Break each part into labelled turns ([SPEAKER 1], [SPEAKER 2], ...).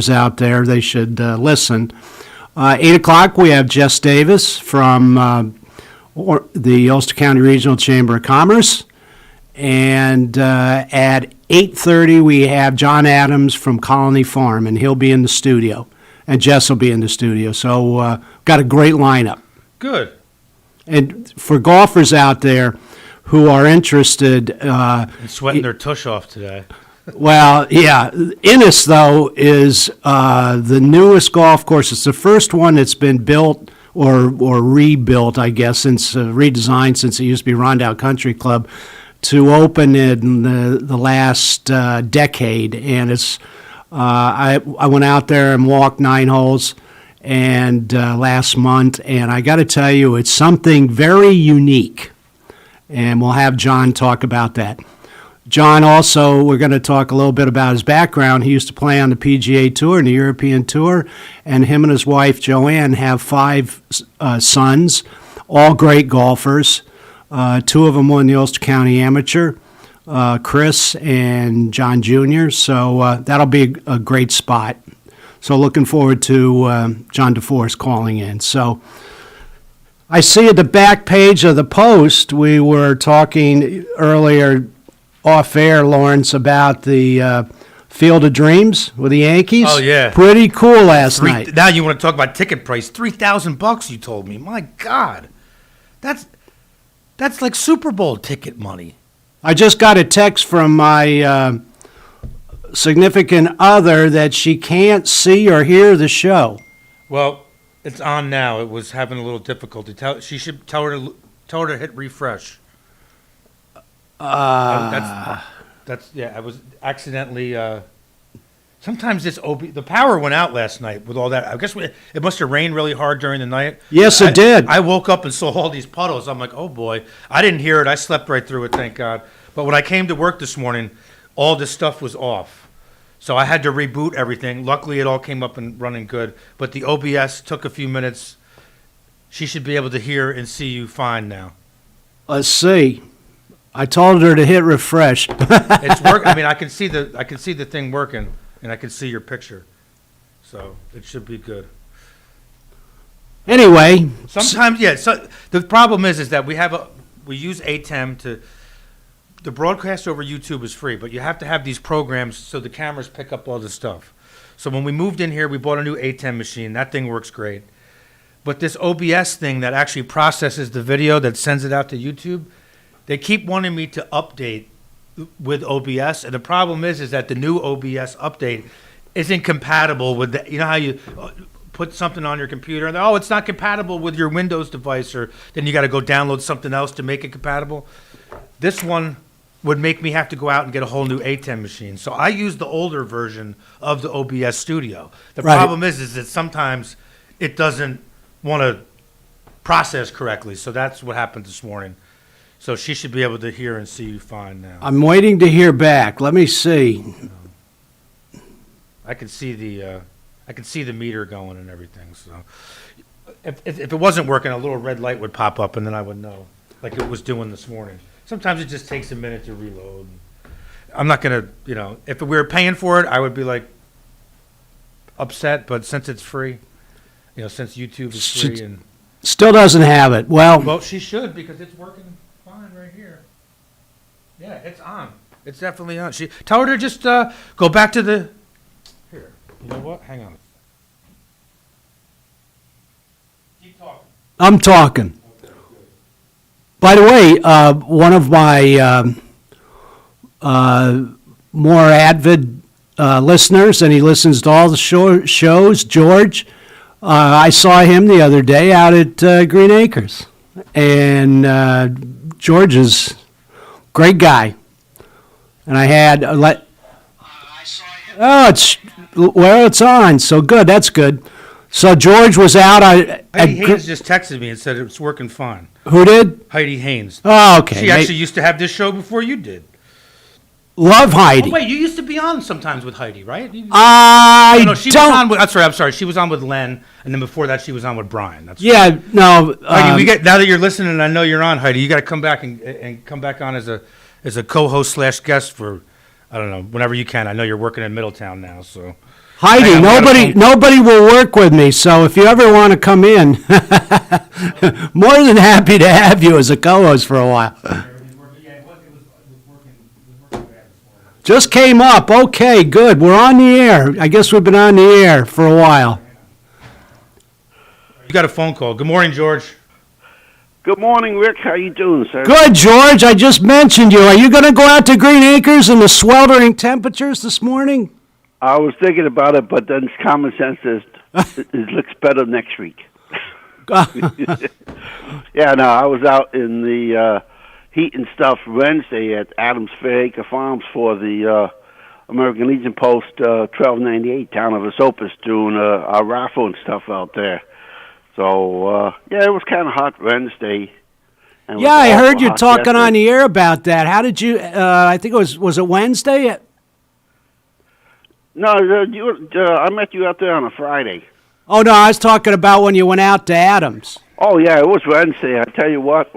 [SPEAKER 1] out there, they should listen. 8 o'clock, we have Jess Davis from the Ulster County Regional Chamber of Commerce. And at 8:30, we have John Adams from Colony Farm, and he'll be in the studio. And Jess will be in the studio. So got a great lineup.
[SPEAKER 2] Good.
[SPEAKER 1] And for golfers out there who are interested...
[SPEAKER 2] and sweating their tush off today.
[SPEAKER 1] Well, yeah. Innis, though, is the newest golf course. It's the first one that's been built or rebuilt, I guess, since redesigned since it used to be Rondout Country Club, to open in the last decade. And it's I went out there and walked 9 holes and last month, and I got to tell you, it's something very unique. And we'll have John talk about that. John also, we're going to talk a little bit about his background. He used to play on the PGA Tour and the European Tour, and him and his wife, Joanne, have 5 sons, all great golfers. 2 of them won the Ulster County Amateur, Chris and John Jr., so that'll be a great spot. So looking forward to John DeForest calling in. So I see at the back page of the Post, we were talking earlier off air, Lawrence, about the Field of Dreams with the Yankees.
[SPEAKER 2] Oh, yeah.
[SPEAKER 1] Pretty cool last night.
[SPEAKER 2] Now you want to talk about ticket price. $3,000 you told me. My God. That's like Super Bowl ticket money.
[SPEAKER 1] I just got a text from my significant other that she can't see or hear the show.
[SPEAKER 2] Well, it's on now. It was having a little difficulty. She should tell her to hit refresh. That's yeah. I was accidentally. Sometimes the power went out last night with all that. I guess it must have rained really hard during the night.
[SPEAKER 1] Yes, it did.
[SPEAKER 2] I woke up and saw all these puddles. I'm like, oh boy. I didn't hear it. I slept right through it, thank God. But when I came to work this morning, all this stuff was off, so I had to reboot everything. Luckily, it all came up and running good. But the OBS took a few minutes. She should be able to hear and see you fine now.
[SPEAKER 1] Let's see. I told her to hit refresh.
[SPEAKER 2] It's work. I mean, I can see the thing working, and I can see your picture, so it should be good.
[SPEAKER 1] Anyway,
[SPEAKER 2] sometimes, yeah. So the problem is that we use ATEM to. The broadcast over YouTube is free, but you have to have these programs so the cameras pick up all the stuff. So when we moved in here, we bought a new ATEM machine. That thing works great, but this OBS thing that actually processes the video that sends it out to YouTube. They keep wanting me to update with OBS, and the problem is that the new OBS update isn't compatible with the, you know how you put something on your computer and it's not compatible with your Windows device, or then you got to go download something else to make it compatible. This one would make me have to go out and get a whole new ATEM machine. So I use the older version of the OBS Studio. The problem is that sometimes it doesn't want to process correctly. So that's what happened this morning. So she should be able to hear and see you fine now.
[SPEAKER 1] I'm waiting to hear back. Let me see.
[SPEAKER 2] I can see the meter going and everything. So if it wasn't working, a little red light would pop up, and then I would know, like it was doing this morning. Sometimes it just takes a minute to reload. I'm not gonna, if we were paying for it, I would be like upset. But since it's free, since YouTube is free and
[SPEAKER 1] still doesn't have it.
[SPEAKER 2] Well, she should, because it's working fine right here. Yeah, it's on. It's definitely on. Tell her to just go back to the. Here, you know what? Hang on. Keep talking.
[SPEAKER 1] I'm talking.
[SPEAKER 2] Okay, good.
[SPEAKER 1] By the way, one of my more avid listeners, and he listens to all the shows, George. I saw him the other day out at Green Acres, and George is a great guy. And I had I saw him. It's on. So good. That's good. So George was out.
[SPEAKER 2] Heidi Haynes just texted me and said it's working fine.
[SPEAKER 1] Who did?
[SPEAKER 2] Heidi Haynes.
[SPEAKER 1] Oh, okay.
[SPEAKER 2] She actually used to have this show before you did.
[SPEAKER 1] Love Heidi.
[SPEAKER 2] Oh, wait, you used to be on sometimes with Heidi, right?
[SPEAKER 1] No,
[SPEAKER 2] she was on with. I'm sorry. She was on with Len, and then before that, she was on with Brian. That's
[SPEAKER 1] yeah.
[SPEAKER 2] Right.
[SPEAKER 1] No.
[SPEAKER 2] Heidi, now that you're listening, I know you're on, Heidi. You got to come back and come back on as a co-host / guest for, I don't know, whenever you can. I know you're working in Middletown now, so.
[SPEAKER 1] Heidi,
[SPEAKER 2] Hang on, we got a phone-
[SPEAKER 1] nobody will work with me, so if you ever want to come in, more than happy to have you as a co-host for a while. Just came up. Okay, good. We're on the air. I guess we've been on the air for a while.
[SPEAKER 2] You got a phone call. Good morning, George.
[SPEAKER 3] Good morning, Rick. How you doing, sir?
[SPEAKER 1] Good, George. I just mentioned you. Are you going to go out to Green Acres in the sweltering temperatures this morning?
[SPEAKER 3] I was thinking about it, but then common sense says it looks better next week. Yeah, no, I was out in the heat and stuff Wednesday at Adams Fairacre Farms for the American Legion Post 1298 town of Esopus doing a raffle and stuff out there. So, yeah, it was kind of hot Wednesday. And
[SPEAKER 1] Yeah, I heard you
[SPEAKER 3] hot
[SPEAKER 1] talking
[SPEAKER 3] yesterday.
[SPEAKER 1] on the air about that. How did you, I think was it Wednesday?
[SPEAKER 3] No, I met you out there on a Friday.
[SPEAKER 1] Oh, no, I was talking about when you went out to Adams.
[SPEAKER 3] Oh, yeah, it was Wednesday. I tell you what,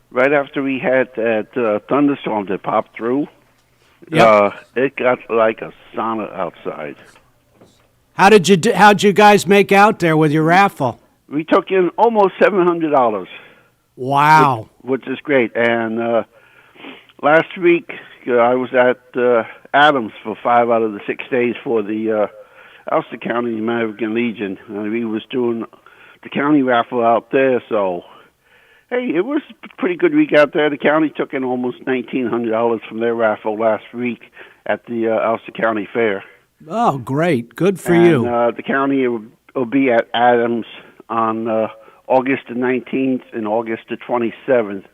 [SPEAKER 3] right after we had that thunderstorm that popped through, it got like a sauna outside.
[SPEAKER 1] How'd you guys make out there with your raffle?
[SPEAKER 3] We took in almost $700.
[SPEAKER 1] Wow.
[SPEAKER 3] Which is great. And last week, I was at Adams for 5 out of the 6 days for the Ulster County American Legion. We was doing the county raffle out there, so hey, it was a pretty good week out there. The county took in almost $1,900 from their raffle last week at the Ulster County Fair.
[SPEAKER 1] Oh, great. Good for
[SPEAKER 3] and,
[SPEAKER 1] you.
[SPEAKER 3] The county will be at Adams on August the 19th and August the 27th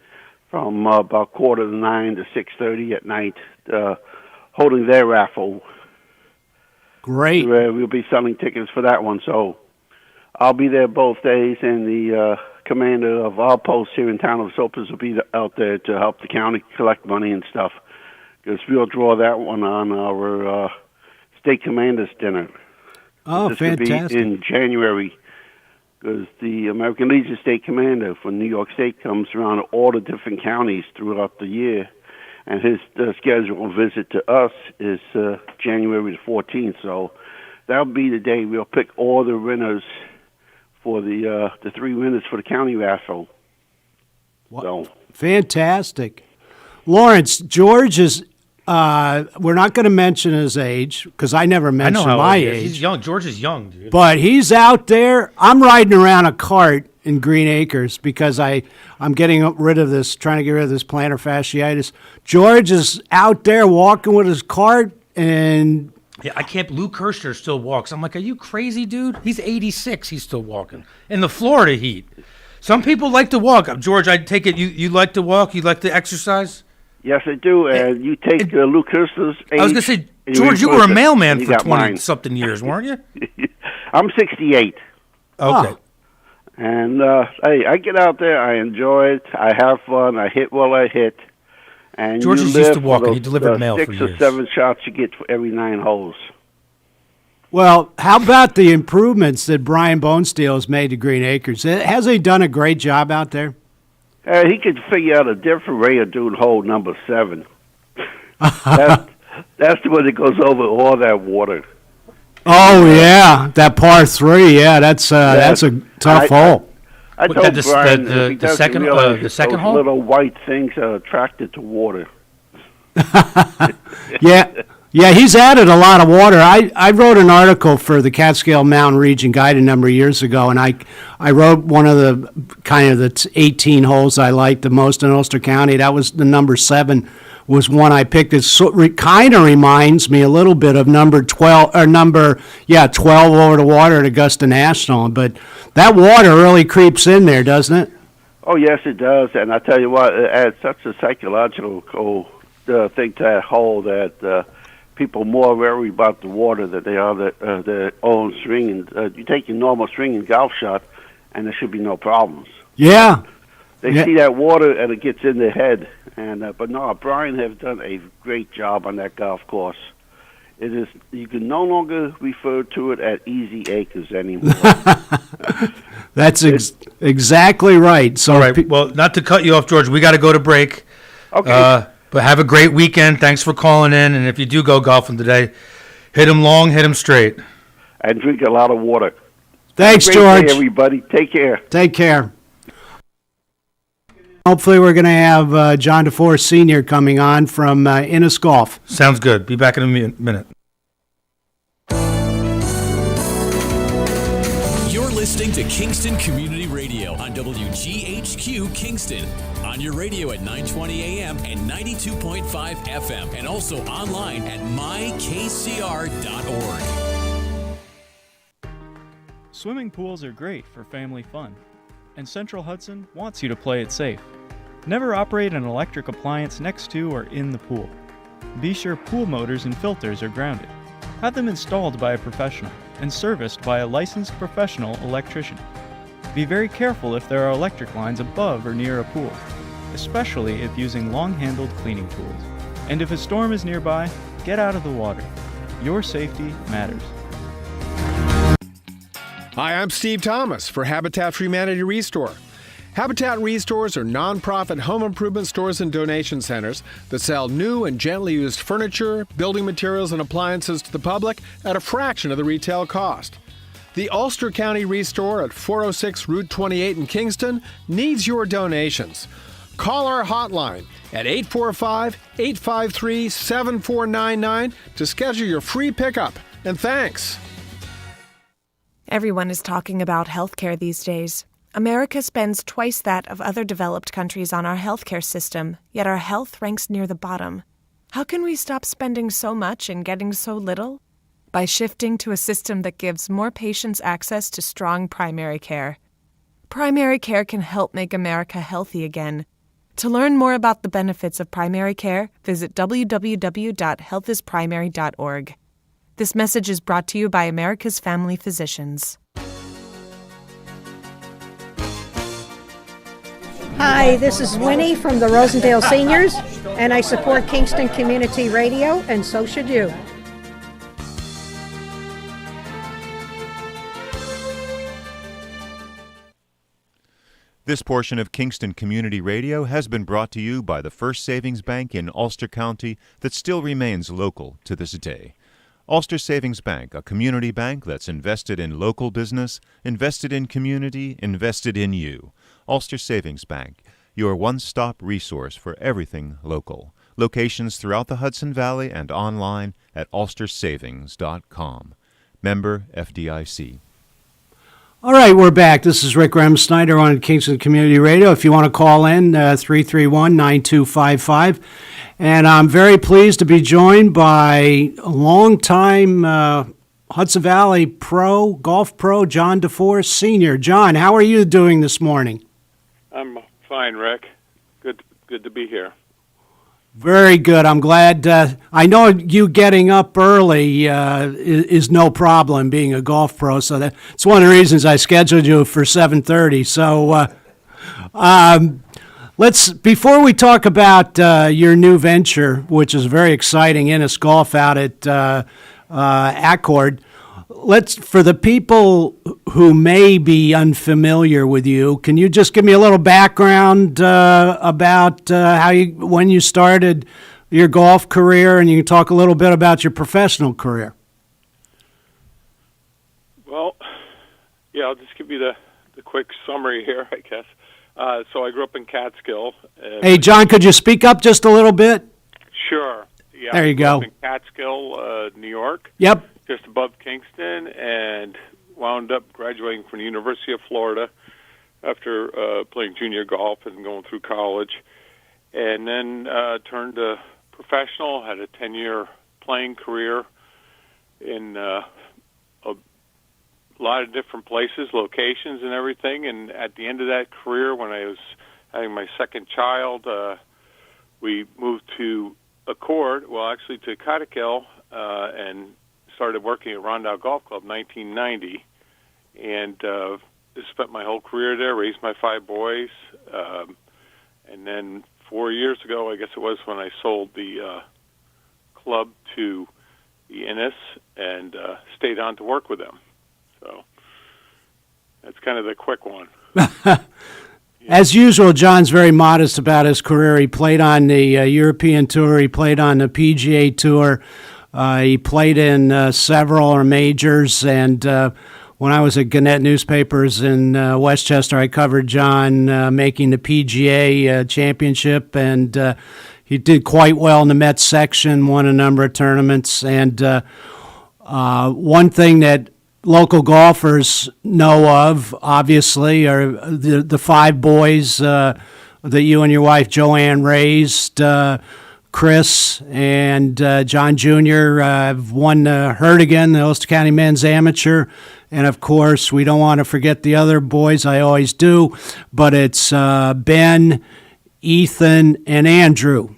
[SPEAKER 3] from about 8:45 to 6:30 at night, holding their raffle.
[SPEAKER 1] Great.
[SPEAKER 3] We'll be selling tickets for that one, so I'll be there both days, and the commander of our post here in town of Esopus will be out there to help the county collect money and stuff, because we'll draw that one on our state commander's dinner.
[SPEAKER 1] Oh,
[SPEAKER 3] this
[SPEAKER 1] fantastic.
[SPEAKER 3] Will be in January, because the American Legion State Commander for New York State comes around to all the different counties throughout the year, and his scheduled visit to us is January the 14th, so that'll be the day we'll pick all the winners for the 3 winners for the county raffle. So.
[SPEAKER 1] Fantastic. Lawrence, George is, we're not going to mention his age, because I never mentioned my age.
[SPEAKER 2] He's young. George is young, dude.
[SPEAKER 1] But he's out there. I'm riding around a cart in Green Acres because I'm getting rid of this, trying to get rid of this plantar fasciitis. George is out there walking with his cart, and
[SPEAKER 2] Yeah, I can't. Lou Kirshner still walks. I'm like, are you crazy, dude? He's 86. He's still walking in the Florida heat. Some people like to walk. George, I take it you like to walk. You like to exercise.
[SPEAKER 3] Yes, I do. And you take Lou Kirshner's age.
[SPEAKER 2] I was gonna say,
[SPEAKER 3] and
[SPEAKER 2] George, you were a mailman
[SPEAKER 3] you
[SPEAKER 2] for
[SPEAKER 3] got
[SPEAKER 2] 20
[SPEAKER 3] mine.
[SPEAKER 2] something years, weren't you?
[SPEAKER 3] I'm 68.
[SPEAKER 2] Okay.
[SPEAKER 3] And hey, I get out there, I enjoy it, I have fun, I hit while I hit. And
[SPEAKER 2] George
[SPEAKER 3] you
[SPEAKER 2] is
[SPEAKER 3] live
[SPEAKER 2] used to
[SPEAKER 3] for
[SPEAKER 2] walking.
[SPEAKER 3] those,
[SPEAKER 2] He delivered mail for
[SPEAKER 3] 6 or
[SPEAKER 2] years.
[SPEAKER 3] 7 shots you get for every 9 holes.
[SPEAKER 1] well, how about the improvements that Brian Bonesteel has made to Green Acres? Has he done a great job out there?
[SPEAKER 3] He could figure out a different way of doing hole number 7. That's the one that goes over all that water.
[SPEAKER 1] Oh yeah, that par 3. Yeah, that's a tough hole.
[SPEAKER 3] I
[SPEAKER 2] What,
[SPEAKER 3] told
[SPEAKER 2] the-
[SPEAKER 3] Brian
[SPEAKER 2] the-
[SPEAKER 3] if he
[SPEAKER 2] the
[SPEAKER 3] doesn't
[SPEAKER 2] second-
[SPEAKER 3] realize
[SPEAKER 2] the second
[SPEAKER 3] those
[SPEAKER 2] hole?
[SPEAKER 3] little white things are attracted to water.
[SPEAKER 1] Yeah, he's added a lot of water. I wrote an article for the Catskill Mountain Region Guide a number of years ago, and I wrote one of the kind of the 18 holes I liked the most in Ulster County. That was the number 7 was one I picked. It kind of reminds me a little bit of number 12 12 over the water at Augusta National. But that water really creeps in there, doesn't it?
[SPEAKER 3] Oh, yes, it does. And I tell you what, it adds such a psychological thing to that hole that people more worry about the water than they are their own swing. And you take your normal swing and golf shot, and there should be no problems.
[SPEAKER 1] Yeah.
[SPEAKER 3] They see that water, and it gets in their head. And but no, Brian has done a great job on that golf course. It is, you can no longer refer to it as Easy Acres anymore.
[SPEAKER 1] That's exactly right. So
[SPEAKER 2] All right. Well, not to cut you off, George. We got to go to break.
[SPEAKER 3] Okay.
[SPEAKER 2] But have a great weekend. Thanks for calling in. And if you do go golfing today, Hit 'em long, hit 'em straight.
[SPEAKER 3] And drink a lot of water.
[SPEAKER 1] Thanks,
[SPEAKER 3] Have a great
[SPEAKER 1] George.
[SPEAKER 3] day, everybody. Take care.
[SPEAKER 1] Take care. Hopefully, we're going to have John DeForest Sr. coming on from Innis Golf.
[SPEAKER 2] Sounds good. Be back in a minute.
[SPEAKER 4] You're listening to Kingston Community Radio on WGHQ Kingston. On your radio at 920 AM and 92.5 FM. And also online at mykcr.org.
[SPEAKER 5] Swimming pools are great for family fun, and Central Hudson wants you to play it safe. Never operate an electric appliance next to or in the pool. Be sure pool motors and filters are grounded. Have them installed by a professional and serviced by a licensed professional electrician. Be very careful if there are electric lines above or near a pool, especially if using long-handled cleaning tools. And if a storm is nearby, get out of the water. Your safety matters.
[SPEAKER 6] Hi, I'm Steve Thomas for Habitat for Humanity Restore. Habitat Restores are nonprofit home improvement stores and donation centers that sell new and gently used furniture, building materials, and appliances to the public at a fraction of the retail cost. The Ulster County Restore at 406 Route 28 in Kingston needs your donations. Call our hotline at 845-853-7499 to schedule your free pickup. And thanks.
[SPEAKER 7] Everyone is talking about healthcare these days. America spends twice that of other developed countries on our healthcare system, yet our health ranks near the bottom. How can we stop spending so much and getting so little? By shifting to a system that gives more patients access to strong primary care. Primary care can help make America healthy again. To learn more about the benefits of primary care, visit www.healthisprimary.org. This message is brought to you by America's Family Physicians.
[SPEAKER 8] Hi, this is Winnie from the Rosendale Seniors, and I support Kingston Community Radio, and so should you.
[SPEAKER 9] This portion of Kingston Community Radio has been brought to you by the First Savings Bank in Ulster County that still remains local to this day. Ulster Savings Bank, a community bank that's invested in local business, invested in community, invested in you. Ulster Savings Bank, your one-stop resource for everything local. Locations throughout the Hudson Valley and online at ulstersavings.com. Member FDIC.
[SPEAKER 1] All right, we're back. This is Rick Remsnyder on Kingston Community Radio. If you want to call in, 331-9255. And I'm very pleased to be joined by a longtime Hudson Valley golf pro, John DeForest Sr. John, how are you doing this morning?
[SPEAKER 10] I'm fine, Rick. Good to be here.
[SPEAKER 1] Very good. I'm glad. I know you getting up early is no problem being a golf pro, so that's one of the reasons I scheduled you for 7:30. So before we talk about your new venture, which is very exciting, Innis Golf out at Accord, for the people who may be unfamiliar with you, can you just give me a little background about when you started your golf career, and you can talk a little bit about your professional career?
[SPEAKER 10] Well, yeah, I'll just give you the quick summary here, I guess. So I grew up in Catskill.
[SPEAKER 1] Hey, John, could you speak up just a little bit?
[SPEAKER 10] Sure. Yeah.
[SPEAKER 1] There you go.
[SPEAKER 10] I grew up in Catskill, New York.
[SPEAKER 1] Yep.
[SPEAKER 10] Just above Kingston, and wound up graduating from the University of Florida after playing junior golf and going through college. And then turned to professional, had a 10-year playing career in a lot of different places, locations and everything. And at the end of that career, when I was having my second child, we moved to Accord, actually to Catskill, and started working at Rondout Golf Club in 1990, and spent my whole career there, raised my 5 boys, and then 4 years ago, I guess it was, when I sold the club to the Innis and stayed on to work with them. So that's kind of the quick one.
[SPEAKER 1] As usual, John's very modest about his career. He played on the European Tour. He played on the PGA Tour. He played in several majors, and when I was at Gannett Newspapers in Westchester, I covered John making the PGA championship, and he did quite well in the Mets section, won a number of tournaments. And one thing that local golfers know of, obviously, are the five boys that you and your wife Joanne raised. Chris and John Jr. Have won Hurtigan, the Ulster County Men's Amateur. And, of course, we don't want to forget the other boys. I always do. But it's Ben, Ethan, and Andrew.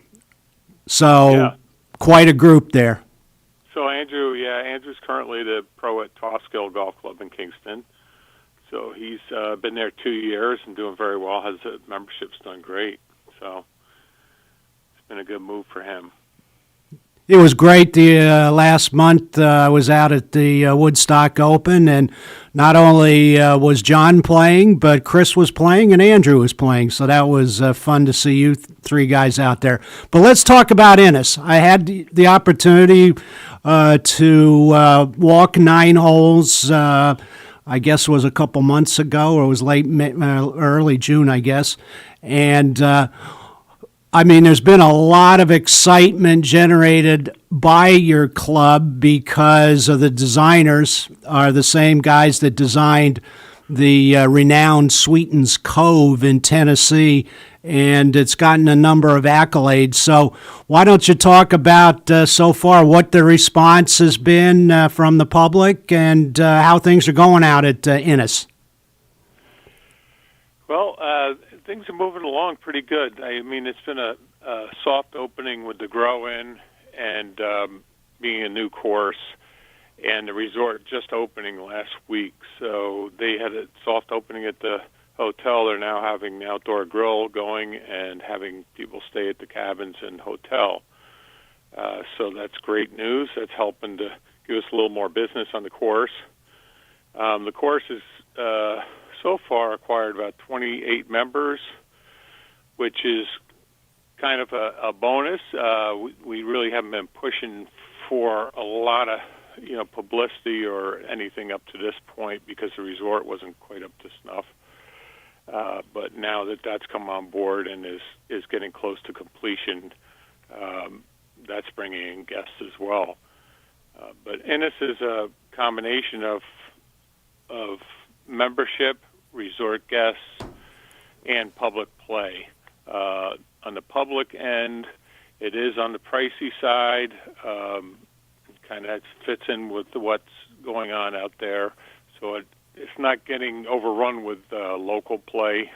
[SPEAKER 1] So quite a group there.
[SPEAKER 10] So Andrew's currently the pro at Tosskill Golf Club in Kingston. So he's been there 2 years and doing very well. His membership's done great. So it's been a good move for him.
[SPEAKER 1] It was great. The last month I was out at the Woodstock Open, and not only was John playing, but Chris was playing and Andrew was playing. So that was fun to see you three guys out there. But let's talk about Ennis. I had the opportunity to walk 9 holes. I guess it was a couple months ago, or it was early June, I guess, and. I mean, there's been a lot of excitement generated by your club because of the designers are the same guys that designed the renowned Sweetens Cove in Tennessee, and it's gotten a number of accolades. So why don't you talk about so far what the response has been from the public and how things are going out at Ennis?
[SPEAKER 10] Well, things are moving along pretty good. I mean, it's been a soft opening with the grow-in and being a new course, and the resort just opening last week. So they had a soft opening at the hotel. They're now having the outdoor grill going and having people stay at the cabins and hotel. So that's great news. That's helping to give us a little more business on the course. The course is so far acquired about 28 members, which is kind of a bonus. We really haven't been pushing for a lot of publicity or anything up to this point because the resort wasn't quite up to snuff. But now that that's come on board and is getting close to completion, that's bringing in guests as well. But Ennis is a combination of membership, resort guests, and public play. On the public end, it is on the pricey side. Kind of fits in with what's going on out there. So it's not getting overrun with local play.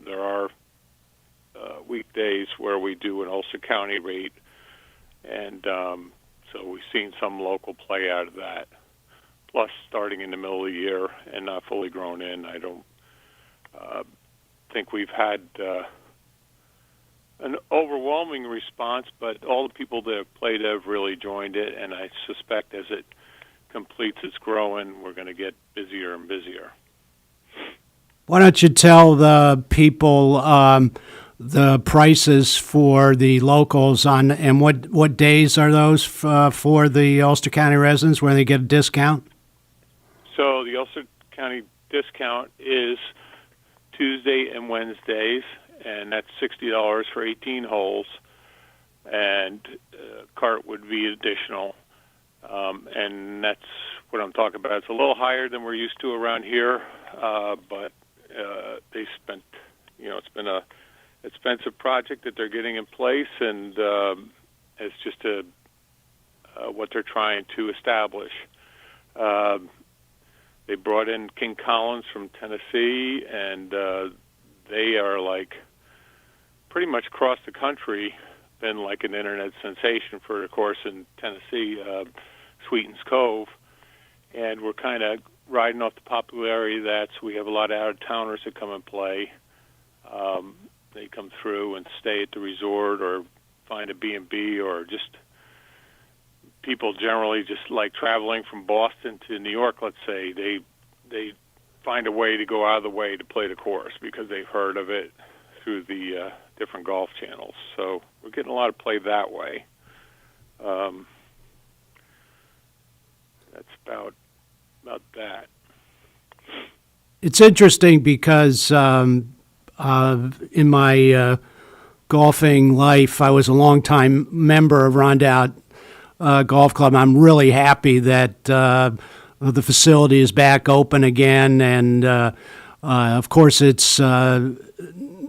[SPEAKER 10] There are weekdays where we do an Ulster County rate, and so we've seen some local play out of that. Plus, starting in the middle of the year and not fully grown in, I don't think we've had an overwhelming response, but all the people that have played have really joined it, and I suspect as it completes its growing, we're going to get busier and busier.
[SPEAKER 1] Why don't you tell the people the prices for the locals on, and what days are those for the Ulster County residents where they get a discount?
[SPEAKER 10] So the Ulster County discount is Tuesday and Wednesdays, and that's $60 for 18 holes, and cart would be additional, and that's what I'm talking about. It's a little higher than we're used to around here, but they spent, it's been a expensive project that they're getting in place, and it's just what they're trying to establish. They brought in King Collins from Tennessee, and they are like pretty much across the country been like an internet sensation for a course in Tennessee, Sweetens Cove, and we're kind of riding off the popularity of that. So we have a lot of out-of-towners that come and play. They come through and stay at the resort or find a B&B, or just people generally just like traveling from Boston to New York, let's say. They find a way to go out of the way to play the course because they've heard of it through the different golf channels. So we're getting a lot of play that way. that's about that.
[SPEAKER 1] It's interesting because in my golfing life, I was a longtime member of Rondout Golf Club. I'm really happy that the facility is back open again, and of course, it's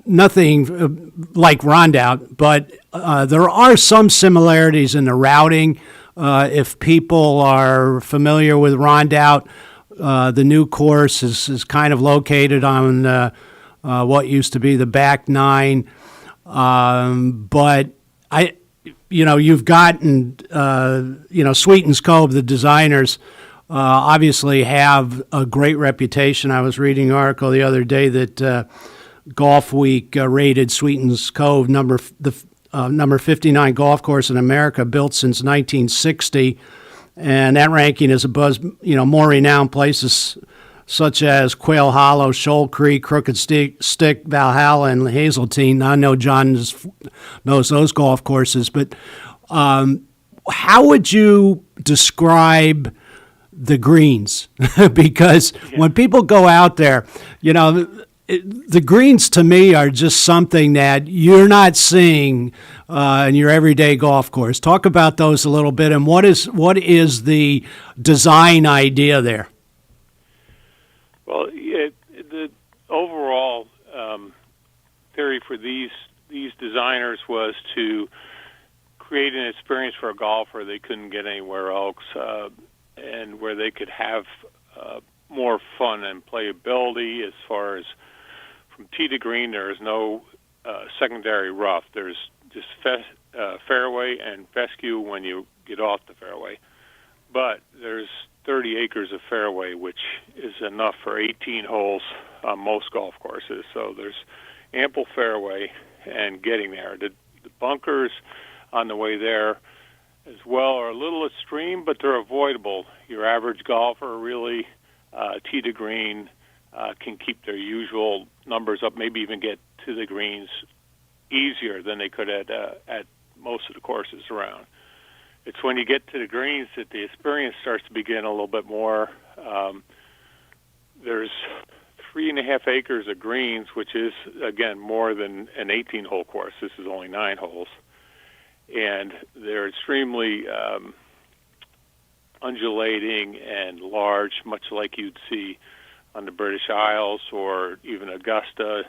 [SPEAKER 1] nothing like Rondout, but there are some similarities in the routing. If people are familiar with Rondout, the new course is kind of located on what used to be the back nine. But you've gotten, Sweetens Cove, the designers, obviously have a great reputation. I was reading an article the other day that Golf Week rated Sweetens Cove number 59 golf course in America, built since 1960. And that ranking is above, more renowned places such as Quail Hollow, Shoal Creek, Crooked Stick, Valhalla, and Hazeltine. I know John knows those golf courses, but how would you describe the greens? Because when people go out there, the greens to me are just something that you're not seeing in your everyday golf course. Talk about those a little bit, and what is the design idea there?
[SPEAKER 10] Well, the overall theory for these designers was to create an experience for a golfer they couldn't get anywhere else, and where they could have more fun and playability as far as from tee to green. There is no secondary rough. There's just fairway and fescue when you get off the fairway. But there's 30 acres of fairway, which is enough for 18 holes on most golf courses. So there's ample fairway and getting there. The bunkers on the way there as well are a little extreme, but they're avoidable. Your average golfer really, tee to green, can keep their usual numbers up, maybe even get to the greens easier than they could at most of the courses around. It's when you get to the greens that the experience starts to begin a little bit more. There's 3.5 acres of greens, which is, again, more than an 18-hole course. This is only 9 holes. And they're extremely undulating and large, much like you'd see on the British Isles or even Augusta,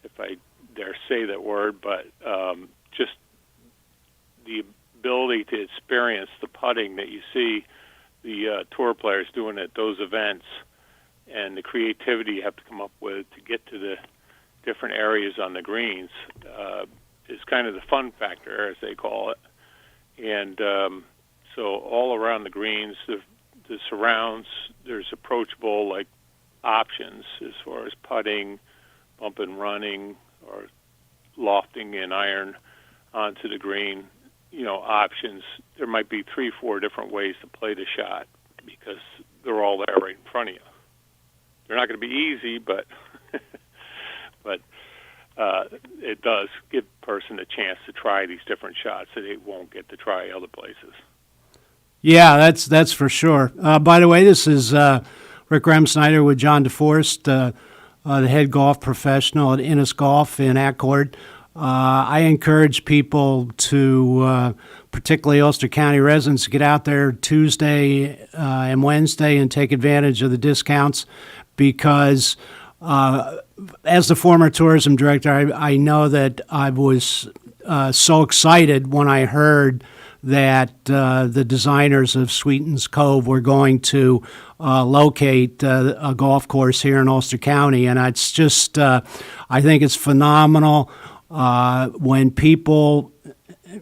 [SPEAKER 10] if I dare say that word, but just the ability to experience the putting that you see the tour players doing at those events, and the creativity you have to come up with to get to the different areas on the greens is kind of the fun factor, as they call it. And so all around the greens, the surrounds, there's approachable like options as far as putting, bump and running, or lofting an iron onto the green. Options. There might be 3-4 different ways to play the shot because they're all there right in front of you. They're not going to be easy, but it does give a person a chance to try these different shots that they won't get to try other places.
[SPEAKER 1] Yeah, that's for sure. By the way, this is Rick Remsnyder with John DeForest, the head golf professional at Innis Golf in Accord. I encourage people to, particularly Ulster County residents, to get out there Tuesday and Wednesday and take advantage of the discounts because as the former tourism director, I know that I was so excited when I heard that the designers of Sweetens Cove were going to locate a golf course here in Ulster County. And it's just, I think it's phenomenal when people,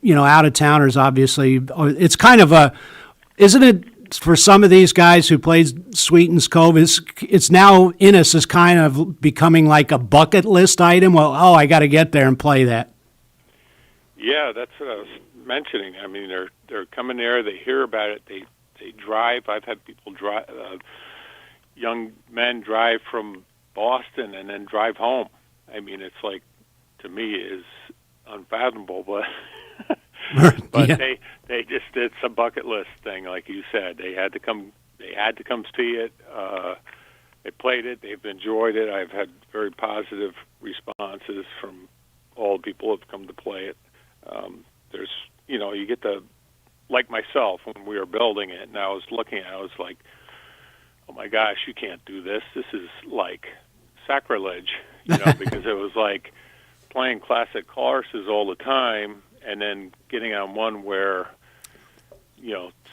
[SPEAKER 1] out-of-towners, obviously, it's kind of isn't it, for some of these guys who played Sweetens Cove, it's now Innis is kind of becoming like a bucket list item. Well, I got to get there and play that.
[SPEAKER 10] Yeah, that's what I was mentioning. I mean, they're coming there, they hear about it, they drive. I've had people drive, young men drive from Boston and then drive home. I mean, it's like, to me, is unfathomable, but
[SPEAKER 1] yeah.
[SPEAKER 10] they just, it's a bucket list thing, like you said. They had to come they had to come see it. They played it. They've enjoyed it. I've had very positive responses from all the people who have come to play it. There's, you get to, like myself, when we were building it, and I was looking at it, I was like, oh my gosh, you can't do this. This is like sacrilege, because it was like playing classic courses all the time and then getting on one where,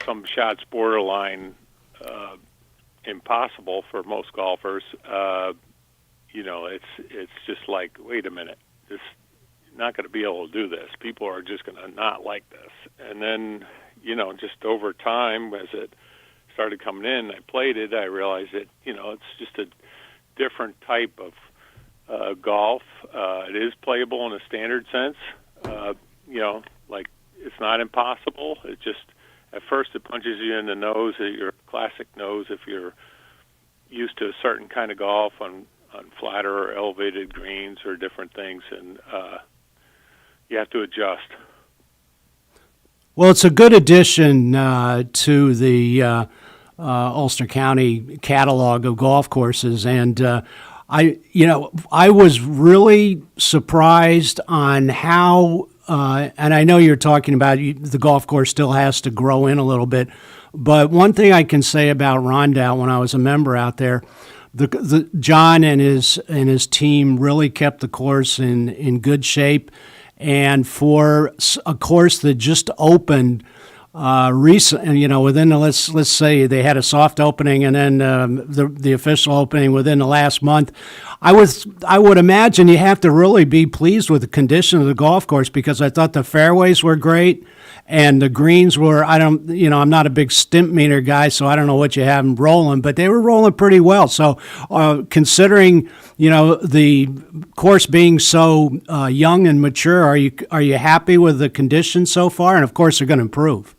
[SPEAKER 10] some shots borderline impossible for most golfers. It's just like, wait a minute, this not going to be able to do this. People are just going to not like this. And then, just over time, as it started coming in, I played it, I realized that, it's just a different type of golf. It is playable in a standard sense. Like, it's not impossible. It just, at first it punches you in the nose, your classic nose, if you're used to a certain kind of golf on flatter or elevated greens or different things, and you have to adjust.
[SPEAKER 1] Well, it's a good addition to the Ulster County catalog of golf courses, and I was really surprised on how, and I know you're talking about the golf course still has to grow in a little bit, but one thing I can say about Rondout, when I was a member out there, the John and his team really kept the course in good shape. And for a course that just opened recently, within the, let's say they had a soft opening and then the official opening within the last month, I would imagine you have to really be pleased with the condition of the golf course, because I thought the fairways were great and the greens were, I'm not a big stimp meter guy, so I don't know what you have them rolling, but they were rolling pretty well. So considering, the course being so young and mature, are you happy with the conditions so far? And of course, they're going to improve.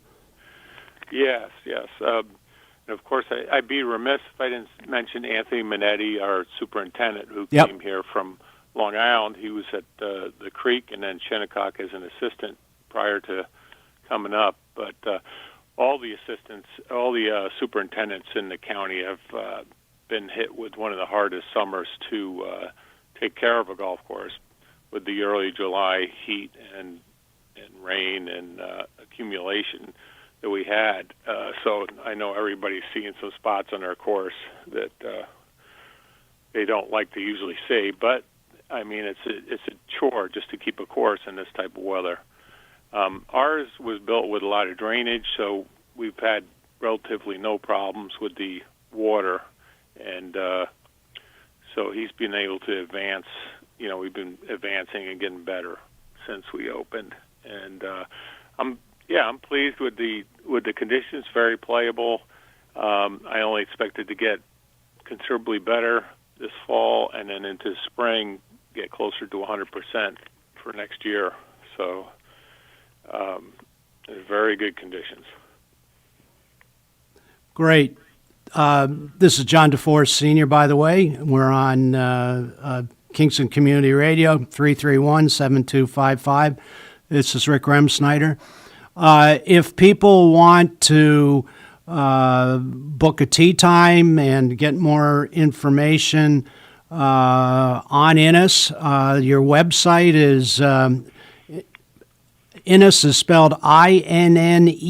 [SPEAKER 10] Yes. And of course, I'd be remiss if I didn't mention Anthony Minetti, our superintendent, who came here from Long Island. He was at the Creek and then Shinnecock as an assistant prior to coming up. But all the superintendents in the county have been hit with one of the hardest summers to take care of a golf course, with the early July heat and rain and accumulation that we had. So I know everybody's seeing some spots on our course that they don't like to usually see, but I mean, it's a chore just to keep a course in this type of weather. Ours was built with a lot of drainage, so we've had relatively no problems with the water, and so he's been able to advance. We've been advancing and getting better since we opened, and I'm pleased with the conditions. Very playable. I only expected to get considerably better this fall, and then into spring get closer to 100% for next year. So very good conditions.
[SPEAKER 1] Great. This is John DeForest Sr., by the way. We're on Kingston Community Radio, 331-7255. This is Rick Remsnyder. If people want to book a tee time and get more information on Innis, your website is Innis is spelled INNESS.co.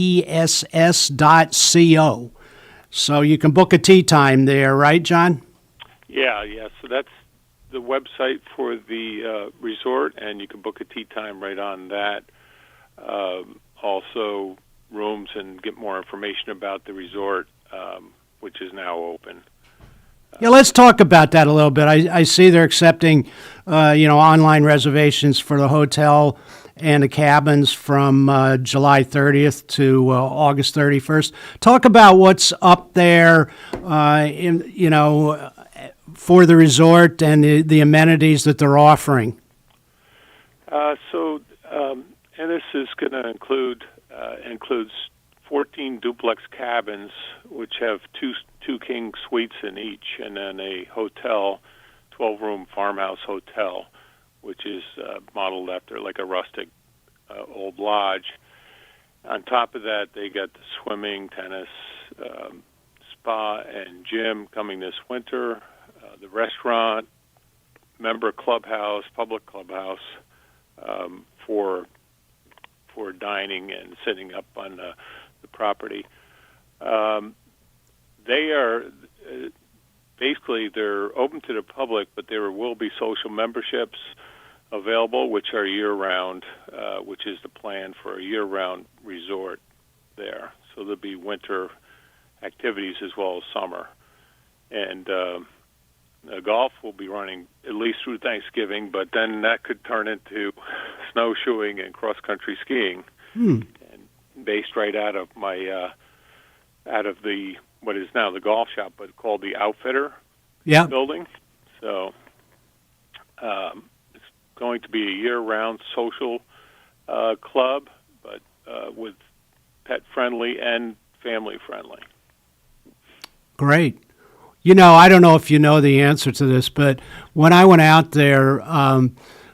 [SPEAKER 1] So you can book a tee time there, right, John?
[SPEAKER 10] Yeah. So that's the website for the resort, and you can book a tee time right on that. Also, rooms and get more information about the resort, which is now open.
[SPEAKER 1] Yeah, let's talk about that a little bit. I see they're accepting, online reservations for the hotel and the cabins from July 30th to August 31st. Talk about what's up there, for the resort and the amenities that they're offering.
[SPEAKER 10] So Innis is going to includes 14 duplex cabins, which have two king suites in each, and then a hotel, 12-room farmhouse hotel, which is modeled after like a rustic old lodge. On top of that, they got the swimming, tennis, spa and gym coming this winter. The restaurant, member clubhouse, public clubhouse for dining and sitting up on the property. They are basically they're open to the public, but there will be social memberships available, which are year-round, which is the plan for a year-round resort there. So there'll be winter activities as well as summer. And golf will be running at least through Thanksgiving, but then that could turn into snowshoeing and cross-country skiing. And based right out of my out of the what is now the golf shop, but called the Outfitter building. So it's going to be a year-round social club, but with pet-friendly and family-friendly.
[SPEAKER 1] Great. You know, I don't know if you know the answer to this, but when I went out there,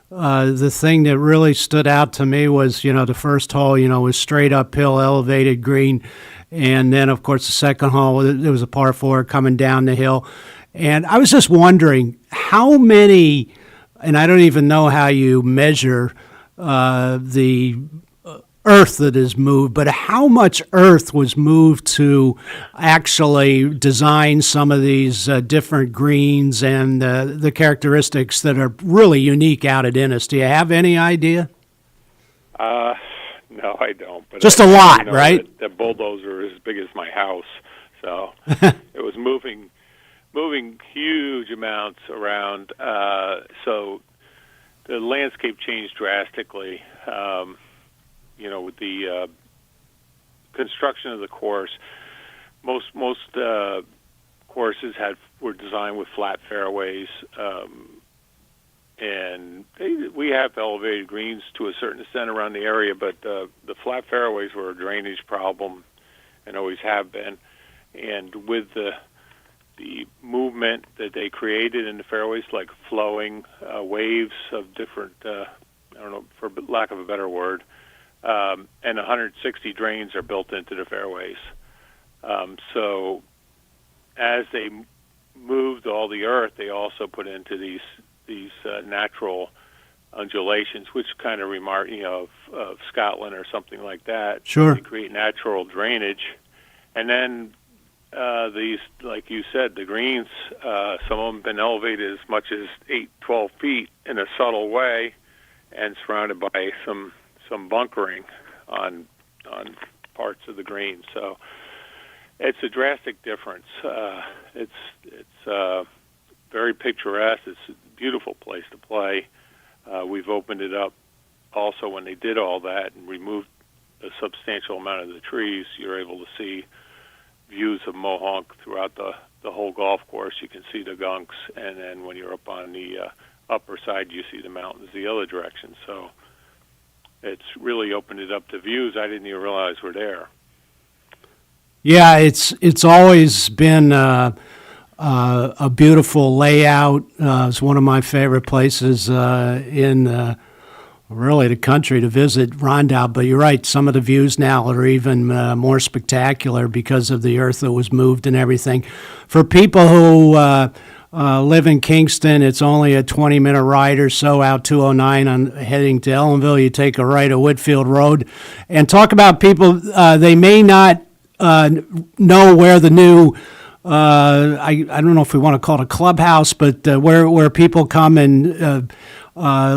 [SPEAKER 1] the thing that really stood out to me was, you know, the first hole, you know, was straight uphill, elevated green. And then, of course, the second hole, there was a par 4 coming down the hill. And I was just wondering how many, and I don't even know how you measure the earth that is moved, but how much earth was moved to actually design some of these different greens and the characteristics that are really unique out at Innis. Do you have any idea?
[SPEAKER 10] No, I don't. But
[SPEAKER 1] just a lot, right?
[SPEAKER 10] That bulldozer is as big as my house, so it was moving huge amounts around. So the landscape changed drastically. You know, with the construction of the course, most courses were designed with flat fairways, and we have elevated greens to a certain extent around the area, but the flat fairways were a drainage problem and always have been. And with the movement that they created in the fairways, like flowing waves of different, I don't know, for lack of a better word, and 160 drains are built into the fairways. So as they moved all the earth, they also put into these natural undulations, which kind of remind of Scotland or something like that.
[SPEAKER 1] Sure.
[SPEAKER 10] They create natural drainage. And then these, like you said, the greens, some of them have been elevated as much as 12 feet in a subtle way and surrounded by some bunkering on parts of the green. So it's a drastic difference. It's very picturesque. It's a beautiful place to play. We've opened it up also when they did all that and removed a substantial amount of the trees. You're able to see views of Mohonk throughout the whole golf course. You can see the gunks, and then when you're up on the upper side, you see the mountains the other direction. So it's really opened it up to views I didn't even realize were there.
[SPEAKER 1] Yeah, it's always been a beautiful layout. It's one of my favorite places in really the country to visit, Rondout. But you're right, some of the views now are even more spectacular because of the earth that was moved and everything. For people who live in Kingston, it's only a 20-minute ride or so out 209 on heading to Ellenville. You take a right at Whitfield Road. And talk about people, they may not know where the new I don't know if we want to call it a clubhouse, but where people come and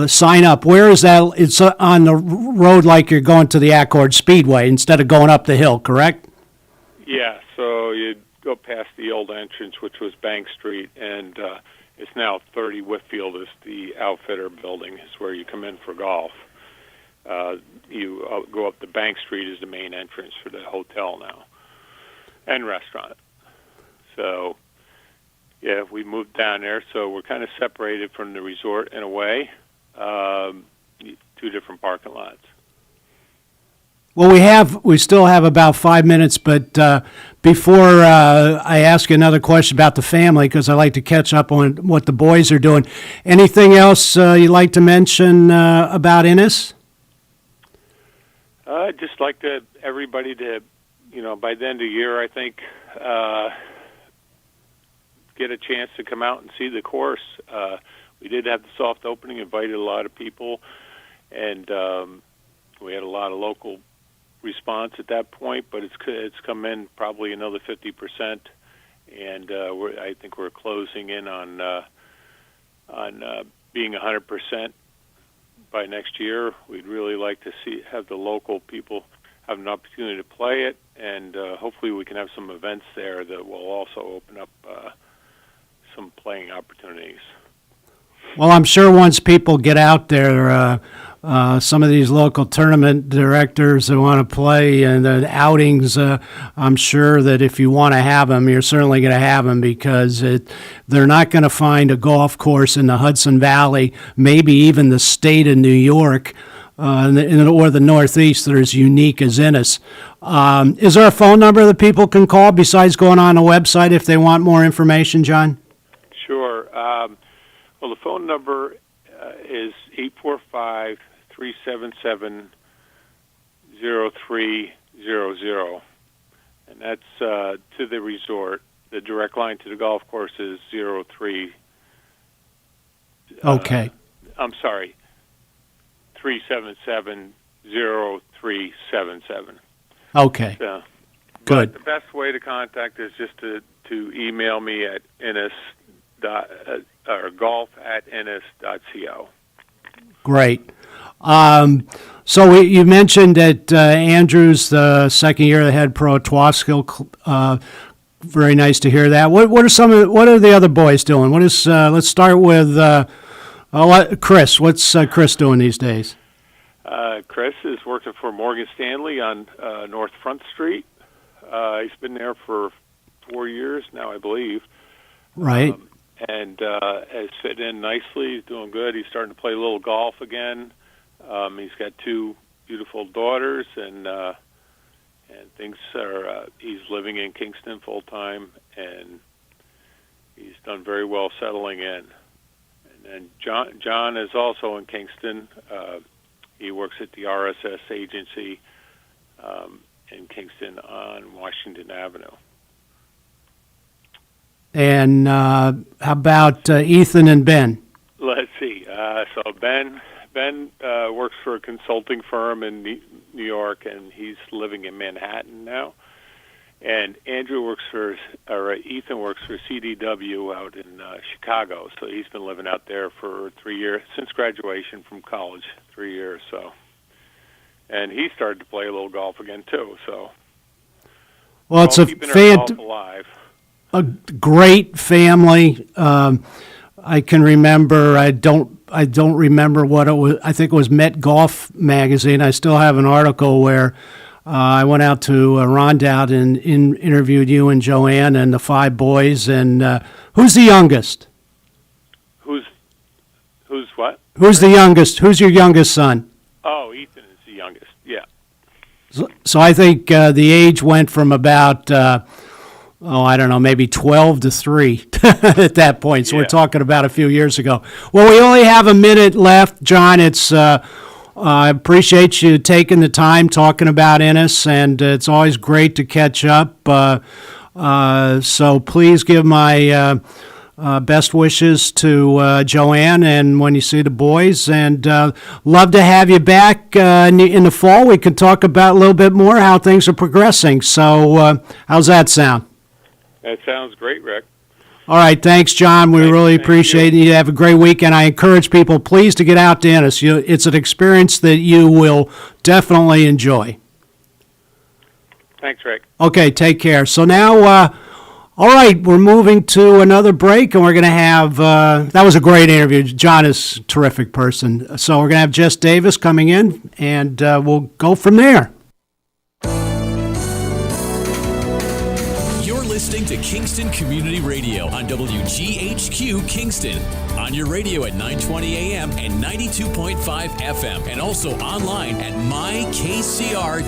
[SPEAKER 1] sign up. Where is that? It's on the road like you're going to the Accord Speedway instead of going up the hill, correct?
[SPEAKER 10] Yeah, so you'd go past the old entrance, which was Bank Street, and it's now 30 Whitfield is the Outfitter building. Is where you come in for golf. You go up the Bank Street is the main entrance for the hotel now and restaurant. So, yeah, we moved down there, so we're kind of separated from the resort in a way, 2 different parking lots.
[SPEAKER 1] Well, we still have about 5 minutes, but before I ask you another question about the family, because I like to catch up on what the boys are doing, anything else you'd like to mention about Innis?
[SPEAKER 10] I'd just like everybody to, by the end of the year, I think, get a chance to come out and see the course. We did have the soft opening, invited a lot of people, and we had a lot of local response at that point, but it's come in probably another 50%, and I think we're closing in on being 100% by next year. We'd really like to have the local people have an opportunity to play it, and hopefully we can have some events there that will also open up some playing opportunities.
[SPEAKER 1] Well, I'm sure once people get out there, some of these local tournament directors that want to play and the outings, I'm sure that if you want to have them, you're certainly going to have them, because they're not going to find a golf course in the Hudson Valley, maybe even the state of New York, or the Northeast that are as unique as Innis. Is there a phone number that people can call besides going on the website if they want more information, John?
[SPEAKER 10] Sure. Well, the phone number is 845-377-0300, and that's to the resort. The direct line to the golf course is 03.
[SPEAKER 1] Okay.
[SPEAKER 10] I'm sorry, 377-0377.
[SPEAKER 1] Okay. Good.
[SPEAKER 10] The best way to contact is just to email me at golf@innis.co.
[SPEAKER 1] Great. So you mentioned that Andrew's the second year of the head pro at Twaskill. Very nice to hear that. What are the other boys doing? Let's start with Chris. What's Chris doing these days?
[SPEAKER 10] Chris is working for Morgan Stanley on North Front Street. He's been there for 4 years now, I believe.
[SPEAKER 1] Right.
[SPEAKER 10] And has fit in nicely. He's doing good. He's starting to play a little golf again. He's got 2 beautiful daughters, and things are. He's living in Kingston full time, and he's done very well settling in. And then John is also in Kingston. He works at the RSS agency in Kingston on Washington Avenue. And
[SPEAKER 1] how about Ethan and Ben?
[SPEAKER 10] Let's see. So Ben works for a consulting firm in New York, and he's living in Manhattan now. And Ethan works for CDW out in Chicago. So he's been living out there for 3 years since graduation from college. 3 years. So, and he started to play a little golf again too. So,
[SPEAKER 1] well, it's a great family. I can remember. I don't remember what it was. I think it was Met Golf magazine. I still have an article where I went out to Rondout and interviewed you and Joanne and the 5 boys. And who's the youngest?
[SPEAKER 10] Who's what?
[SPEAKER 1] Who's the youngest? Who's your youngest son?
[SPEAKER 10] Oh, Ethan is the youngest. Yeah.
[SPEAKER 1] So I think the age went from about. I don't know, maybe 12 to 3 at that point. So We're talking about a few years ago. Well, we only have a minute left, John. I appreciate you taking the time talking about Innis, and it's always great to catch up. So please give my best wishes to Joanne and when you see the boys, and love to have you back in the fall. We can talk about a little bit more how things are progressing. So how's that sound?
[SPEAKER 10] That sounds great, Rick.
[SPEAKER 1] All right, thanks, John. We really appreciate it. You have a great weekend. I encourage people, please, to get out to Innis. It's an experience that you will definitely enjoy.
[SPEAKER 10] Thanks, Rick.
[SPEAKER 1] Okay, take care. So now, all right, we're moving to another break, and we're going to have, that was a great interview. John is a terrific person. So we're going to have Jess Davis coming in, and we'll go from there.
[SPEAKER 4] Listening to Kingston Community Radio on WGHQ Kingston. On your radio at 920 AM and 92.5 FM, and also online at mykcr.org.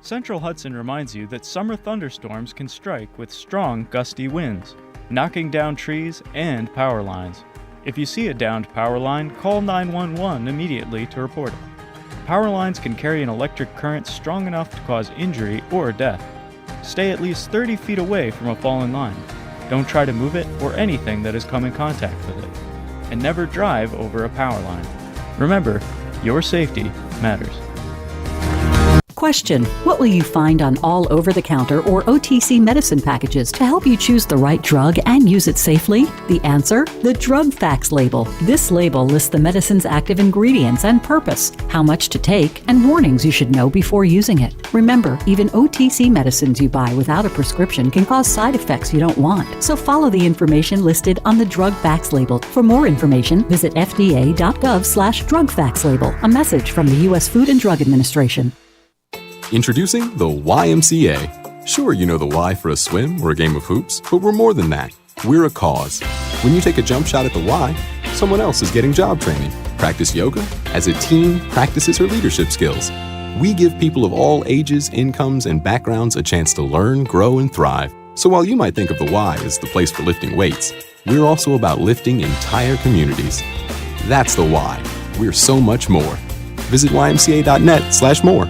[SPEAKER 5] Central Hudson reminds you that summer thunderstorms can strike with strong, gusty winds, knocking down trees and power lines. If you see a downed power line, call 911 immediately to report it. Power lines can carry an electric current strong enough to cause injury or death. Stay at least 30 feet away from a fallen line. Don't try to move it or anything that has come in contact with it. And never drive over a power line. Remember, your safety matters.
[SPEAKER 11] Question: what will you find on all over-the-counter or OTC medicine packages to help you choose the right drug and use it safely? The answer: the drug facts label. This label lists the medicine's active ingredients and purpose, how much to take, and warnings you should know before using it. Remember, even OTC medicines you buy without a prescription can cause side effects you don't want. So follow the information listed on the drug facts label. For more information, visit fda.gov/drug facts label. A message from the U.S. Food and Drug Administration.
[SPEAKER 12] Introducing the YMCA. Sure, you know the Y for a swim or a game of hoops, but we're more than that. We're a cause. When you take a jump shot at the Y, someone else is getting job training. Practice yoga as a team practices her leadership skills. We give people of all ages, incomes, and backgrounds a chance to learn, grow, and thrive. So while you might think of the Y as the place for lifting weights, we're also about lifting entire communities. That's the Y. We're so much more. Visit ymca.net/more.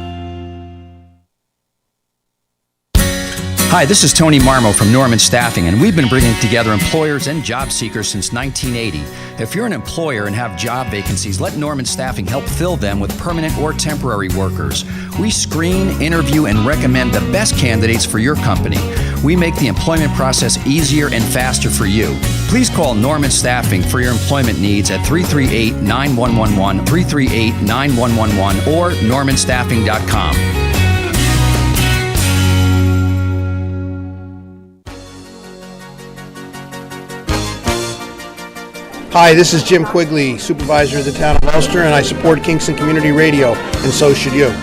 [SPEAKER 13] Hi, this is Tony Marmo from Norman Staffing, and we've been bringing together employers and job seekers since 1980. If you're an employer and have job vacancies, let Norman Staffing help fill them with permanent or temporary workers. We screen, interview, and recommend the best candidates for your company. We make the employment process easier and faster for you. Please call Norman Staffing for your employment needs at 338-9111, 338-9111, or normanstaffing.com.
[SPEAKER 14] Hi, this is Jim Quigley, supervisor of the town of Ulster, and I support Kingston Community Radio, and so should you.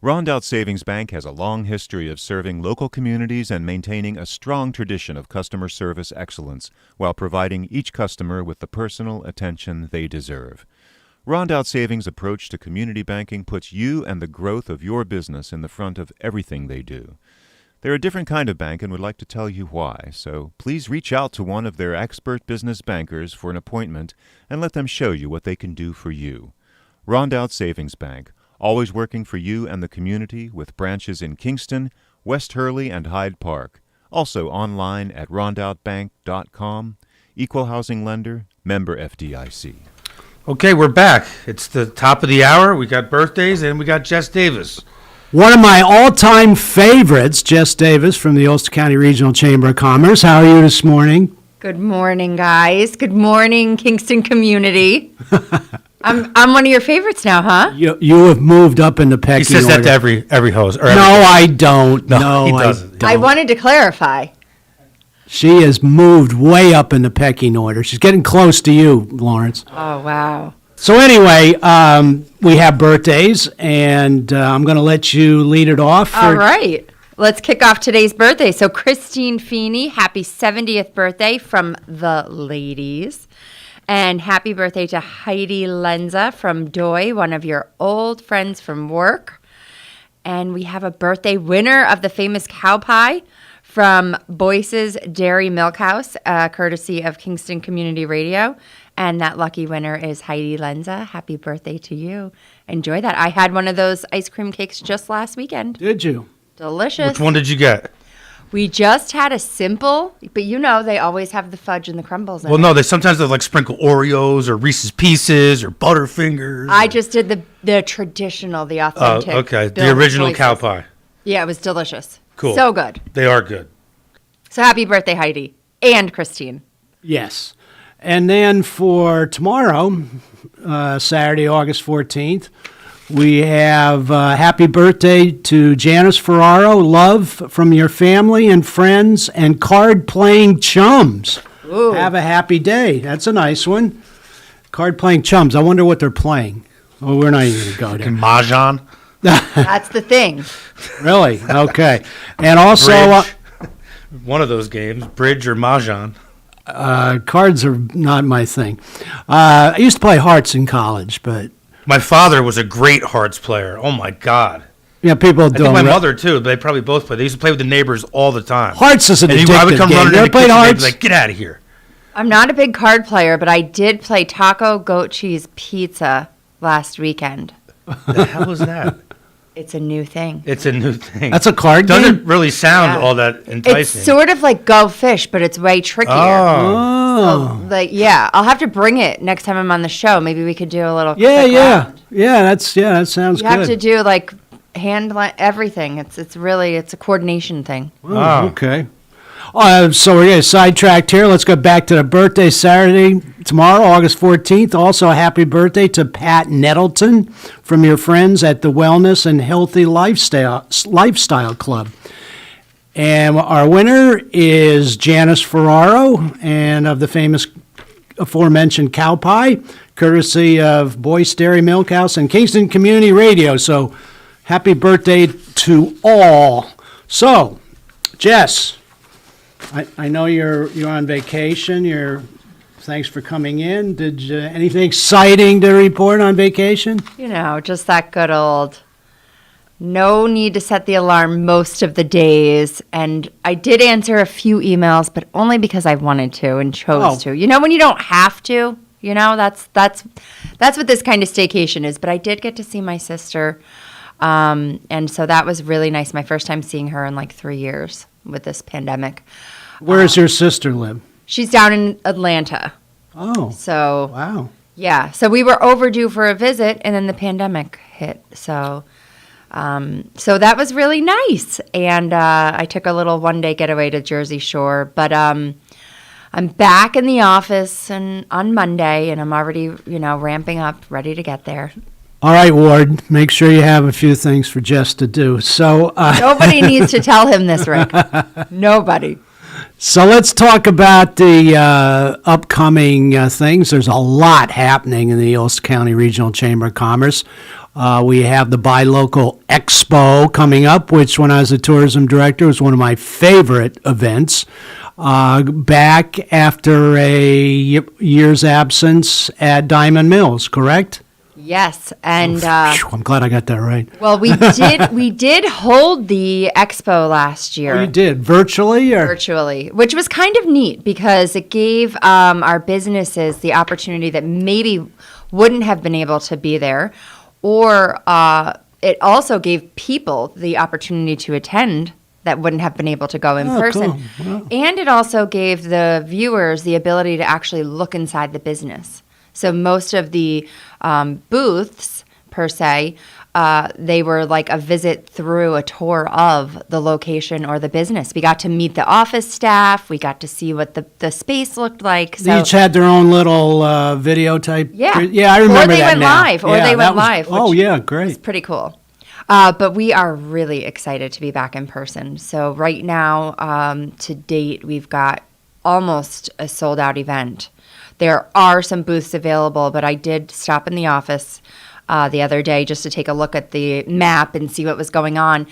[SPEAKER 9] Rondout Savings Bank has a long history of serving local communities and maintaining a strong tradition of customer service excellence while providing each customer with the personal attention they deserve. Rondout Savings' approach to community banking puts you and the growth of your business in the front of everything they do. They're a different kind of bank and would like to tell you why, so please reach out to one of their expert business bankers for an appointment and let them show you what they can do for you. Rondout Savings Bank, always working for you and the community with branches in Kingston, West Hurley, and Hyde Park. Also online at rondoutbank.com. Equal housing lender, member FDIC.
[SPEAKER 2] Okay, we're back. It's the top of the hour. We got birthdays, and we got Jess Davis.
[SPEAKER 1] One of my all-time favorites, Jess Davis from the Ulster County Regional Chamber of Commerce. How are you this morning?
[SPEAKER 15] Good morning, guys. Good morning, Kingston community. I'm one of your favorites now, huh?
[SPEAKER 1] You have moved up in the pecking order.
[SPEAKER 2] He says that to every host.
[SPEAKER 1] No, I don't. No,
[SPEAKER 2] he doesn't.
[SPEAKER 15] I wanted to clarify.
[SPEAKER 1] She has moved way up in the pecking order. She's getting close to you, Lawrence.
[SPEAKER 15] Oh, wow.
[SPEAKER 1] So anyway, we have birthdays, and I'm going to let you lead it off.
[SPEAKER 15] All right. Let's kick off today's birthday. So Christine Feeney, happy 70th birthday from the ladies. And happy birthday to Heidi Lenza from Doy, one of your old friends from work. And we have a birthday winner of the famous cow pie from Boyce's Dairy Milk House, courtesy of Kingston Community Radio. And that lucky winner is Heidi Lenza. Happy birthday to you. Enjoy that. I had one of those ice cream cakes just last weekend.
[SPEAKER 1] Did you?
[SPEAKER 2] Which
[SPEAKER 15] Delicious.
[SPEAKER 2] one did you get?
[SPEAKER 15] We just had a simple, but you know they always have the fudge and the crumbles in
[SPEAKER 2] Well,
[SPEAKER 15] it.
[SPEAKER 2] no, sometimes they like sprinkle Oreos or Reese's Pieces or Butterfingers.
[SPEAKER 15] I just did the traditional, the authentic.
[SPEAKER 2] Oh, okay. The
[SPEAKER 15] Bill's
[SPEAKER 2] original
[SPEAKER 15] Choices.
[SPEAKER 2] cow pie.
[SPEAKER 15] Yeah, it was delicious.
[SPEAKER 2] Cool.
[SPEAKER 15] So good.
[SPEAKER 2] They are good.
[SPEAKER 15] So happy birthday, Heidi and Christine.
[SPEAKER 1] Yes. And then for tomorrow, Saturday, August 14th, we have happy birthday to Janice Ferraro, love from your family and friends and card-playing chums.
[SPEAKER 15] Ooh.
[SPEAKER 1] Have a happy day. That's a nice one. Card-playing chums. I wonder what they're playing. Oh, we're not even going to go there.
[SPEAKER 2] Mahjong?
[SPEAKER 15] That's the thing.
[SPEAKER 1] Really? Okay. And also...
[SPEAKER 2] Bridge. One of those games, bridge or Mahjong.
[SPEAKER 1] Cards are not my thing. I used to play hearts in college, but...
[SPEAKER 2] My father was a great hearts player. Oh, my God.
[SPEAKER 1] Yeah, people
[SPEAKER 2] I
[SPEAKER 1] do.
[SPEAKER 2] think my mother, too. They probably both play. They used to play with the neighbors all the time.
[SPEAKER 1] Hearts is an
[SPEAKER 2] and I would
[SPEAKER 1] addictive
[SPEAKER 2] come
[SPEAKER 1] game.
[SPEAKER 2] running
[SPEAKER 1] You
[SPEAKER 2] in
[SPEAKER 1] ever
[SPEAKER 2] the
[SPEAKER 1] played
[SPEAKER 2] kitchen, they'd
[SPEAKER 1] hearts?
[SPEAKER 2] be like, get out of here.
[SPEAKER 15] I'm not a big card player, but I did play taco goat cheese pizza last weekend.
[SPEAKER 2] The hell is that?
[SPEAKER 15] It's a new thing.
[SPEAKER 2] It's a new thing.
[SPEAKER 1] That's a card game?
[SPEAKER 2] Doesn't really sound all that enticing.
[SPEAKER 15] It's sort of like Go Fish, but it's way trickier.
[SPEAKER 1] Oh.
[SPEAKER 15] So, like, yeah, I'll have to bring it next time I'm on the show. Maybe we could do a little.
[SPEAKER 1] Yeah,
[SPEAKER 15] quick
[SPEAKER 1] yeah.
[SPEAKER 15] round.
[SPEAKER 1] That sounds
[SPEAKER 15] You
[SPEAKER 1] good.
[SPEAKER 15] have to do like everything. It's a coordination thing.
[SPEAKER 1] Oh, okay. So we're getting sidetracked here. Let's go back to the birthday Saturday, tomorrow, August 14th. Also, a happy birthday to Pat Nettleton from your friends at the Wellness and Healthy Lifestyle Club. And our winner is Janice Ferraro, and of the famous aforementioned cow pie, courtesy of Boyce Dairy Milk House and Kingston Community Radio. So, happy birthday to all. So, Jess, I know you're on vacation. Thanks for coming in. Did you, anything exciting to report on vacation?
[SPEAKER 15] You know, just that good old. No need to set the alarm most of the days, and I did answer a few emails, but only because I wanted to and chose to. You know, when you don't have to. You know, that's what this kind of staycation is. But I did get to see my sister, and so that was really nice. My first time seeing her in like 3 years with this pandemic.
[SPEAKER 1] Where does your sister live?
[SPEAKER 15] She's down in Atlanta.
[SPEAKER 1] Oh.
[SPEAKER 15] So.
[SPEAKER 1] Wow.
[SPEAKER 15] Yeah. So we were overdue for a visit, and then the pandemic hit. So that was really nice. And I took a little one-day getaway to Jersey Shore. But I'm back in the office on Monday, and I'm already, ramping up, ready to get there.
[SPEAKER 1] All right, Ward, make sure you have a few things for Jess to do. So
[SPEAKER 15] nobody needs to tell him this, Rick. Nobody.
[SPEAKER 1] So let's talk about the upcoming things. There's a lot happening in the Ulster County Regional Chamber of Commerce. We have the Buy Local Expo coming up, which when I was a tourism director was one of my favorite events. Back after a year's absence at Diamond Mills, correct?
[SPEAKER 15] Yes, and
[SPEAKER 1] I'm glad I got that right.
[SPEAKER 15] Well, we did hold the expo last year.
[SPEAKER 1] Oh, you did virtually, or
[SPEAKER 15] virtually, which was kind of neat because it gave our businesses the opportunity that maybe wouldn't have been able to be there, or it also gave people the opportunity to attend that wouldn't have been able to go in person.
[SPEAKER 1] Cool. Wow.
[SPEAKER 15] And it also gave the viewers the ability to actually look inside the business. So most of the booths, per se, they were like a visit through a tour of the location or the business. We got to meet the office staff. We got to see what the space looked like. So
[SPEAKER 1] they each had their own little video type.
[SPEAKER 15] Yeah.
[SPEAKER 1] Yeah, I remember that
[SPEAKER 15] Or they went
[SPEAKER 1] now.
[SPEAKER 15] live. Or
[SPEAKER 1] Yeah,
[SPEAKER 15] they
[SPEAKER 1] that
[SPEAKER 15] went
[SPEAKER 1] was-
[SPEAKER 15] live.
[SPEAKER 1] Oh,
[SPEAKER 15] which
[SPEAKER 1] yeah, great.
[SPEAKER 15] is pretty cool. But we are really excited to be back in person. So right now, to date, we've got almost a sold-out event. There are some booths available, but I did stop in the office the other day just to take a look at the map and see what was going on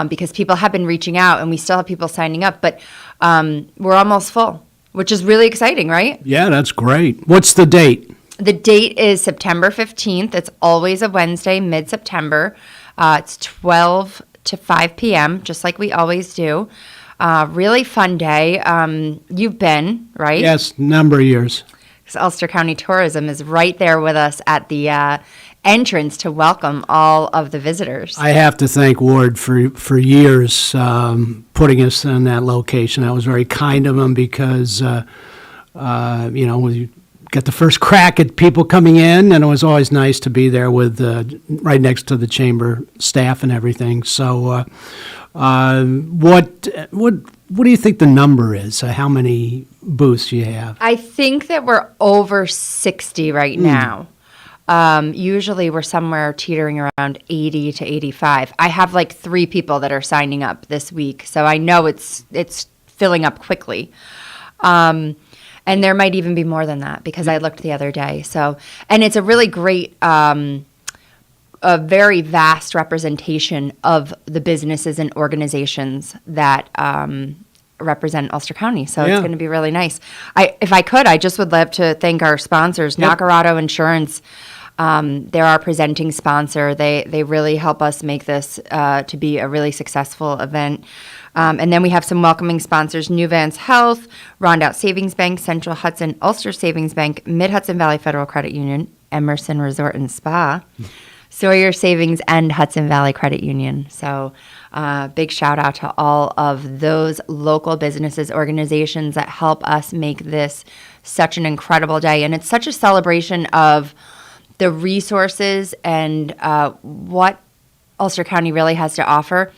[SPEAKER 15] because people have been reaching out, and we still have people signing up, but we're almost full, which is really exciting, right?
[SPEAKER 1] Yeah, that's great. What's the date?
[SPEAKER 15] The date is September 15th. It's always a Wednesday, mid-September. It's 12 to 5 p.m., just like we always do. Really fun day. You've been, right?
[SPEAKER 1] Yes, number of years.
[SPEAKER 15] Because Ulster County Tourism is right there with us at the entrance to welcome all of the visitors.
[SPEAKER 1] I have to thank Ward for years putting us in that location. That was very kind of him because, we got the first crack at people coming in, and it was always nice to be there with right next to the chamber staff and everything. So what do you think the number is? How many booths you have?
[SPEAKER 15] I think that we're over 60 right now. Usually we're somewhere teetering around 80 to 85. I have like 3 people that are signing up this week, so I know it's filling up quickly. And there might even be more than that because I looked the other day. So, and it's a really great, a very vast representation of the businesses and organizations that represent Ulster County. So it's going to be really nice. If I could, I just would love to thank our sponsors, Nacarado Insurance. They're our presenting sponsor. They really help us make this to be a really successful event. And then we have some welcoming sponsors: New Vance Health, Rondout Savings Bank, Central Hudson Ulster Savings Bank, Mid-Hudson Valley Federal Credit Union, Emerson Resort and Spa, Sawyer Savings, and Hudson Valley Credit Union. So big shout out to all of those local businesses, organizations that help us make this such an incredible day. And it's such a celebration of the resources and what Ulster County really has to offer.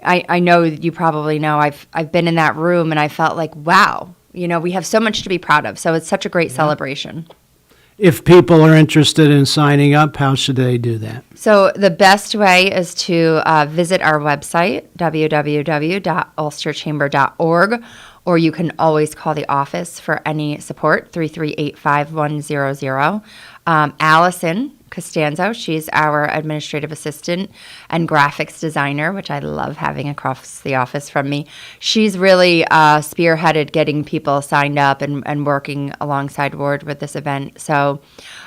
[SPEAKER 15] I know you probably know I've been in that room and I felt like, wow, we have so much to be proud of. So it's such a great celebration.
[SPEAKER 1] If people are interested in signing up, how should they do that?
[SPEAKER 15] So the best way is to visit our website, www.ulsterchamber.org, or you can always call the office for any support, 338-5100. Allison Costanzo, she's our administrative assistant and graphics designer, which I love having across the office from me. She's really spearheaded getting people signed up and working alongside Ward with this event. So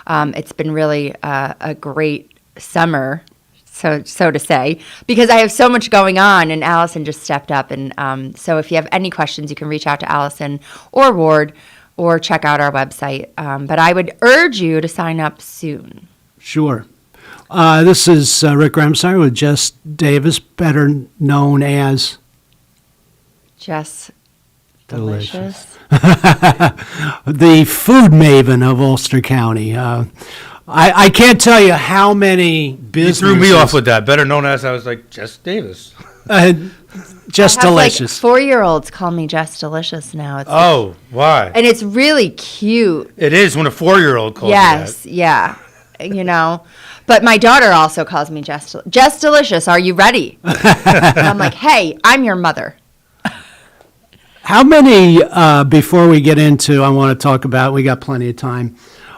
[SPEAKER 15] it's been really a great summer, so to say, because I have so much going on, and Allison just stepped up. And so if you have any questions, you can reach out to Allison or Ward or check out our website. But I would urge you to sign up soon.
[SPEAKER 1] Sure. This is Rick Ramsire with Jess Davis, better known as
[SPEAKER 15] Jess Delicious.
[SPEAKER 1] The food maven of Ulster County. I can't tell you how many businesses...
[SPEAKER 2] You threw me off with that. Better known as, I was like, Jess Davis.
[SPEAKER 1] Jess Delicious.
[SPEAKER 15] Like 4-year-olds call me Jess Delicious now. It's
[SPEAKER 2] why?
[SPEAKER 15] And it's really cute.
[SPEAKER 2] It is when a 4-year-old calls you that.
[SPEAKER 15] Yeah. But my daughter also calls me Jess Delicious. Are you ready? And I'm like, hey, I'm your mother.
[SPEAKER 1] How many, before we get into, I want to talk about, we got plenty of time,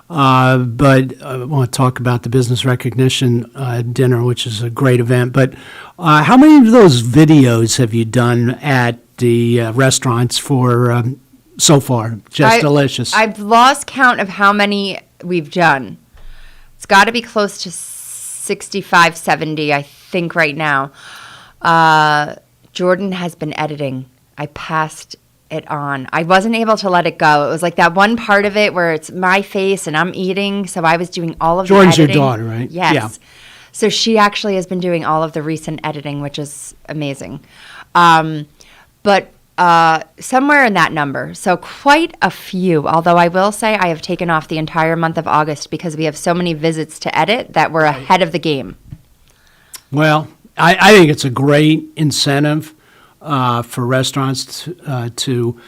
[SPEAKER 1] but I want to talk about the business recognition dinner, which is a great event. But how many of those videos have you done at the restaurants for so far? Just Delicious.
[SPEAKER 15] I've lost count of how many we've done. It's got to be close to 65, 70, I think, right now. Jordan has been editing. I passed it on. I wasn't able to let it go. It was like that one part of it where it's my face and I'm eating, so I was doing all of
[SPEAKER 1] Jordan's
[SPEAKER 15] the editing.
[SPEAKER 1] your daughter, right?
[SPEAKER 15] Yes.
[SPEAKER 1] Yeah.
[SPEAKER 15] So she actually has been doing all of the recent editing, which is amazing. But somewhere in that number. So quite a few, although I will say I have taken off the entire month of August because we have so many visits to edit that we're ahead of the game.
[SPEAKER 1] Well, I think it's a great incentive for restaurants to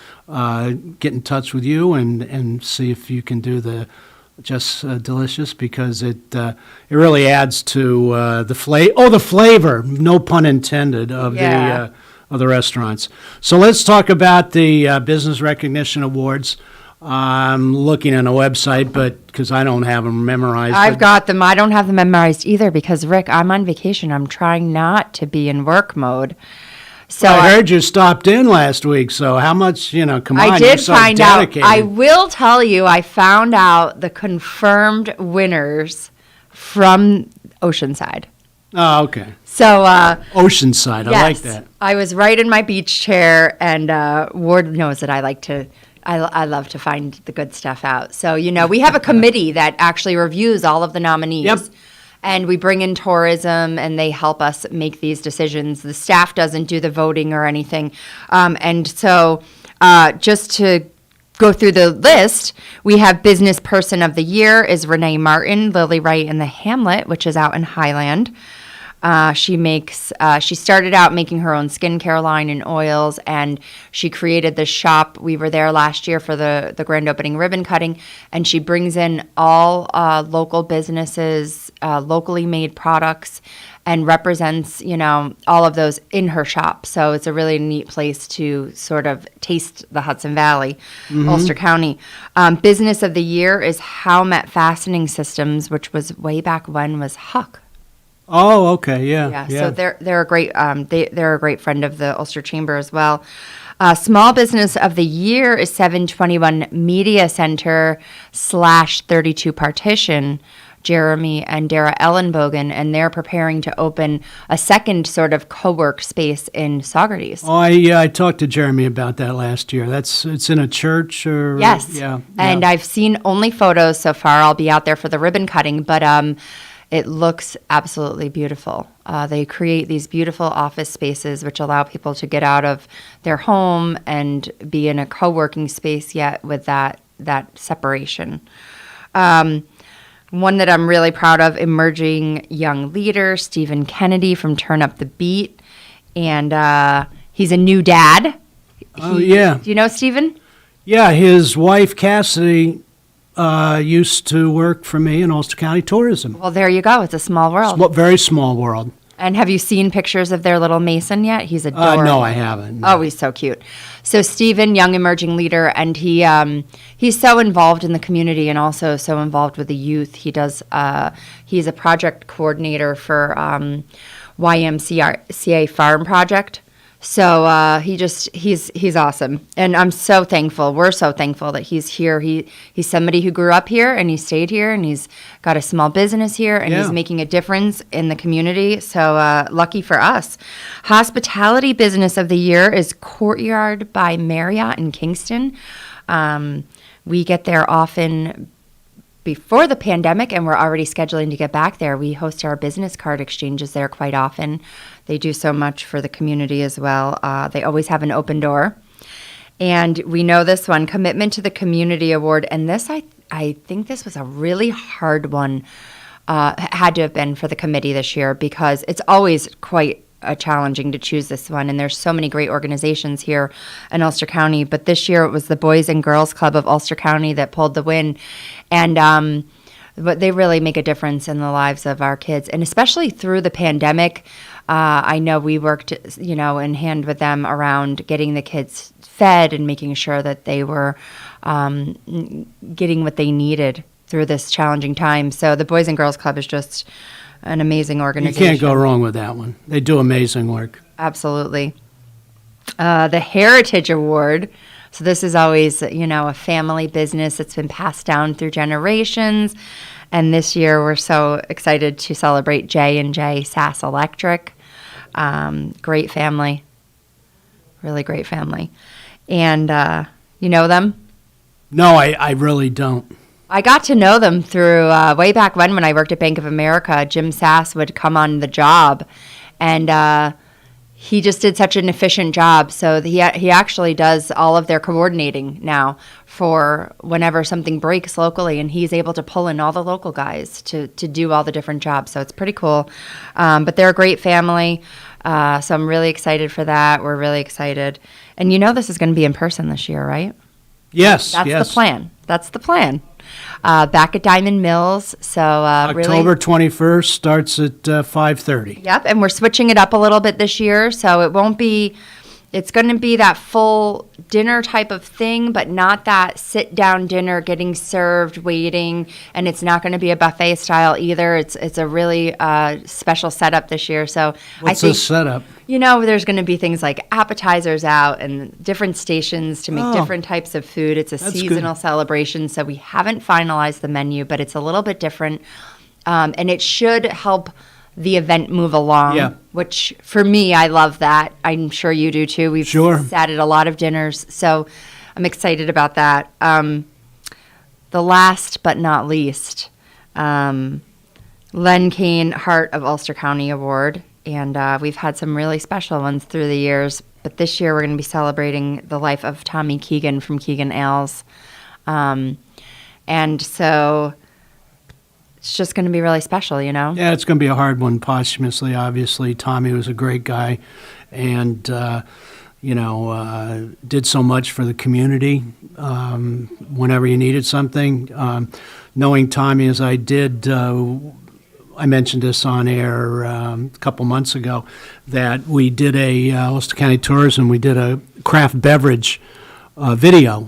[SPEAKER 1] get in touch with you and see if you can do the Just Delicious, because it really adds to the flavor, no pun intended, of the restaurants. So let's talk about the Business Recognition Awards. I'm looking on a website, but because I don't have them memorized.
[SPEAKER 15] I've got them. I don't have them memorized either because, Rick, I'm on vacation. I'm trying not to be in work mode. So
[SPEAKER 1] I heard you stopped in last week, so how much, come on,
[SPEAKER 15] I did
[SPEAKER 1] you're so
[SPEAKER 15] find
[SPEAKER 1] dedicated.
[SPEAKER 15] out. I will tell you, I found out the confirmed winners from Oceanside.
[SPEAKER 1] Oh, okay.
[SPEAKER 15] So
[SPEAKER 1] Oceanside,
[SPEAKER 15] yes,
[SPEAKER 1] I like that.
[SPEAKER 15] I was right in my beach chair, and Ward knows that I love to find the good stuff out. So, we have a committee that actually reviews all of the nominees.
[SPEAKER 1] Yep.
[SPEAKER 15] And we bring in tourism, and they help us make these decisions. The staff doesn't do the voting or anything. And so just to go through the list, we have Business Person of the Year is Renee Martin, Lily Wright in the Hamlet, which is out in Highland. She started out making her own skincare line and oils, and she created this shop. We were there last year for the grand opening ribbon cutting, and she brings in all local businesses, locally made products, and represents, all of those in her shop. So it's a really neat place to sort of taste the Hudson Valley, Ulster County. Business of the Year is Howmet Fastening Systems, which was way back when was Huck.
[SPEAKER 1] Oh, okay, yeah.
[SPEAKER 15] So they're a great they're a great friend of the Ulster Chamber as well. Small Business of the Year is 721 Media Center /32 Partition. Jeremy and Dara Ellenbogen, and they're preparing to open a second sort of co-work space in Saugerties.
[SPEAKER 1] Oh, I talked to Jeremy about that last year. It's in a church or
[SPEAKER 15] Yes.
[SPEAKER 1] Yeah.
[SPEAKER 15] And I've seen only photos so far. I'll be out there for the ribbon cutting, but it looks absolutely beautiful. They create these beautiful office spaces which allow people to get out of their home and be in a co-working space, yet with that separation. One that I'm really proud of, emerging young leader, Stephen Kennedy from Turn Up the Beat. And he's a new dad.
[SPEAKER 1] Oh, yeah.
[SPEAKER 15] Do you know Stephen?
[SPEAKER 1] Yeah, his wife, Cassidy, used to work for me in Ulster County Tourism.
[SPEAKER 15] Well, there you go. It's a small world.
[SPEAKER 1] Very small world.
[SPEAKER 15] And have you seen pictures of their little Mason yet? He's adorable.
[SPEAKER 1] No, I haven't.
[SPEAKER 15] Oh, he's so cute. So Stephen, young emerging leader, and he's so involved in the community and also so involved with the youth. He's a project coordinator for YMCA Farm Project. So he's awesome, and I'm so thankful. We're so thankful that he's here. He's somebody who grew up here and he stayed here, and he's got a small business here, and he's making a difference in the community. So lucky for us. Hospitality Business of the Year is Courtyard by Marriott in Kingston. We get there often before the pandemic, and we're already scheduling to get back there. We host our business card exchanges there quite often. They do so much for the community as well. They always have an open door. And we know this one, Commitment to the Community Award. And this, I think this was a really hard one, had to have been for the committee this year, because it's always quite challenging to choose this one. And there's so many great organizations here in Ulster County. But this year it was the Boys and Girls Club of Ulster County that pulled the win. And but they really make a difference in the lives of our kids. And especially through the pandemic, I know we worked, in hand with them around getting the kids fed and making sure that they were getting what they needed through this challenging time. So the Boys and Girls Club is just an amazing organization.
[SPEAKER 1] You can't go wrong with that one. They do amazing work.
[SPEAKER 15] Absolutely. The Heritage Award. So this is always, a family business that's been passed down through generations. And this year we're so excited to celebrate J&J Sass Electric. Great family. Really great family. And you know them?
[SPEAKER 1] No, I really don't.
[SPEAKER 15] I got to know them through way back when I worked at Bank of America. Jim Sass would come on the job, and he just did such an efficient job. So he actually does all of their coordinating now for whenever something breaks locally, and he's able to pull in all the local guys to do all the different jobs. So it's pretty cool. But they're a great family, so I'm really excited for that. We're really excited. And this is going to be in person this year, right?
[SPEAKER 1] Yes,
[SPEAKER 15] That's
[SPEAKER 1] yes.
[SPEAKER 15] the plan. That's the plan. Back at Diamond Mills, so
[SPEAKER 1] October 21st starts at 5:30.
[SPEAKER 15] Yep, and we're switching it up a little bit this year, so it won't be. It's going to be that full dinner type of thing, but not that sit-down dinner getting served, waiting, and it's not going to be a buffet style either. It's a really special setup this year. So
[SPEAKER 1] What's
[SPEAKER 15] I think
[SPEAKER 1] the setup?
[SPEAKER 15] there's going to be things like appetizers out and different stations to make
[SPEAKER 1] Oh.
[SPEAKER 15] different types of food. It's a
[SPEAKER 1] That's
[SPEAKER 15] seasonal
[SPEAKER 1] good.
[SPEAKER 15] celebration, so we haven't finalized the menu, but it's a little bit different, and it should help the event move along,
[SPEAKER 1] Yeah.
[SPEAKER 15] which for me, I love that. I'm sure you do too. We've sat at a lot of dinners, so I'm excited about that. The last but not least, Len Kane Heart of Ulster County Award, and we've had some really special ones through the years, but this year we're going to be celebrating the life of Tommy Keegan from Keegan Ales. And so it's just going to be really special,
[SPEAKER 1] Yeah, it's going to be a hard one posthumously, obviously. Tommy was a great guy and, did so much for the community whenever you needed something. Knowing Tommy as I did, I mentioned this on air a couple months ago, that we did Ulster County Tourism, we did a craft beverage video.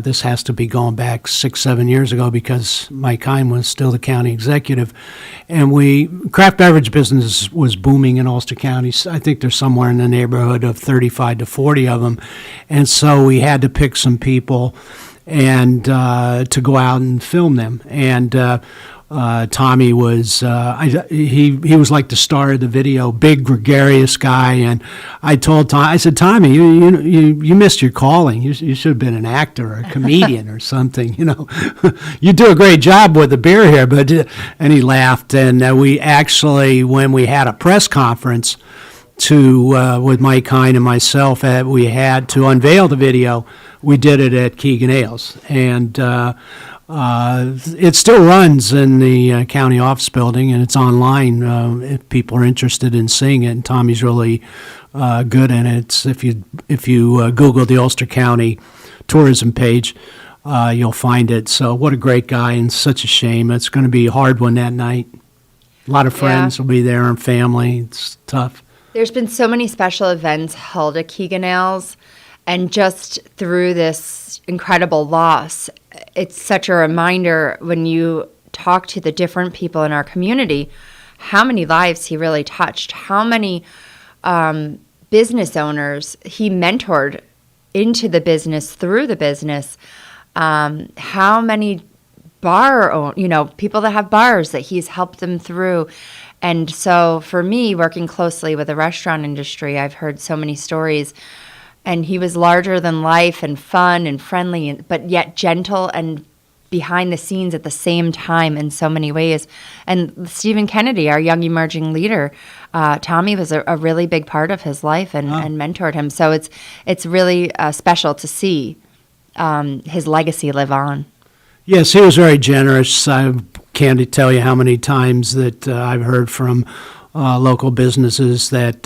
[SPEAKER 1] This has to be going back 6-7 years ago because Mike Kane was still the county executive. And craft beverage business was booming in Ulster County. I think there's somewhere in the neighborhood of 35 to 40 of them. And so we had to pick some people and to go out and film them. And Tommy was he was like the star of the video, big gregarious guy, and I told Tommy, I said, Tommy, you missed your calling. You should have been an actor or a comedian or something. You do a great job with the beer here, but and he laughed. And we actually, when we had a press conference with Mike Kane and myself, we had to unveil the video. We did it at Keegan Ales, and it still runs in the county office building, and it's online if people are interested in seeing it. And Tommy's really good in it. It's, if you Google the Ulster County tourism page, you'll find it. So what a great guy, and such a shame. It's going to be a hard one that night. A lot of friends will be there and family. It's tough.
[SPEAKER 15] There's been so many special events held at Keegan Ales, and just through this incredible loss, it's such a reminder when you talk to the different people in our community, how many lives he really touched, how many business owners he mentored into the business, through the business, how many people that have bars that he's helped them through. And so for me, working closely with the restaurant industry, I've heard so many stories. And he was larger than life and fun and friendly, but yet gentle and behind the scenes at the same time in so many ways. And Stephen Kennedy, our young emerging leader, Tommy was a really big part of his life and mentored him. So it's really special to see his legacy live on.
[SPEAKER 1] Yes, he was very generous. I can't tell you how many times that I've heard from local businesses that,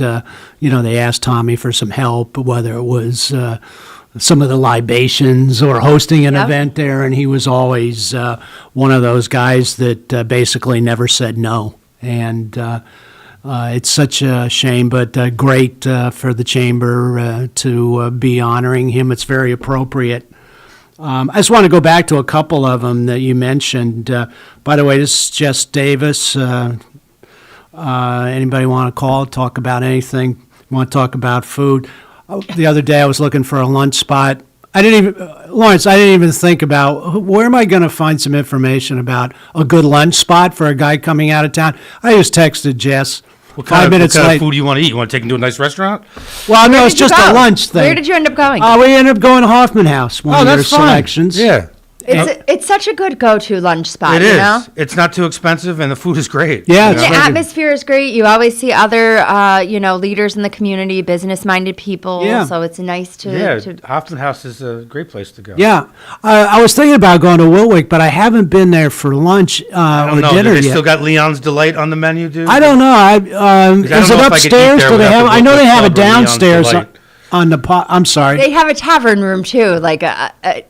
[SPEAKER 1] they asked Tommy for some help, whether it was some of the libations or hosting an event there, and he was always one of those guys that basically never said no. And it's such a shame, but great for the chamber to be honoring him. It's very appropriate. I just want to go back to a couple of them that you mentioned. By the way, this is Jess Davis. Anybody want to call, talk about anything? Want to talk about food? The other day I was looking for a lunch spot. Lawrence, I didn't even think about where am I going to find some information about a good lunch spot for a guy coming out of town. I just texted Jess.
[SPEAKER 2] What kind of food do you want to eat? You want to take him to a nice restaurant?
[SPEAKER 1] Well, no, it's just a lunch thing.
[SPEAKER 15] Where did you end up going?
[SPEAKER 1] We ended up going to Hoffman House, one of their selections.
[SPEAKER 2] Yeah.
[SPEAKER 15] It's such a good go-to lunch spot.
[SPEAKER 2] It is.
[SPEAKER 15] You know?
[SPEAKER 2] It's not too expensive, and the food is great.
[SPEAKER 1] Yeah,
[SPEAKER 15] the atmosphere is great. You always see other, leaders in the community, business-minded people.
[SPEAKER 1] Yeah.
[SPEAKER 15] So it's nice to.
[SPEAKER 2] Yeah, Hoffman House is a great place to go.
[SPEAKER 1] Yeah, I was thinking about going to Wilwick, but I haven't been there for lunch or dinner
[SPEAKER 2] Do they
[SPEAKER 1] yet.
[SPEAKER 2] still got Leon's Delight on the menu, dude?
[SPEAKER 1] I don't know. Is it upstairs? Do they have? I know they have it downstairs. On the pot, I'm sorry.
[SPEAKER 15] They have a tavern room too. Like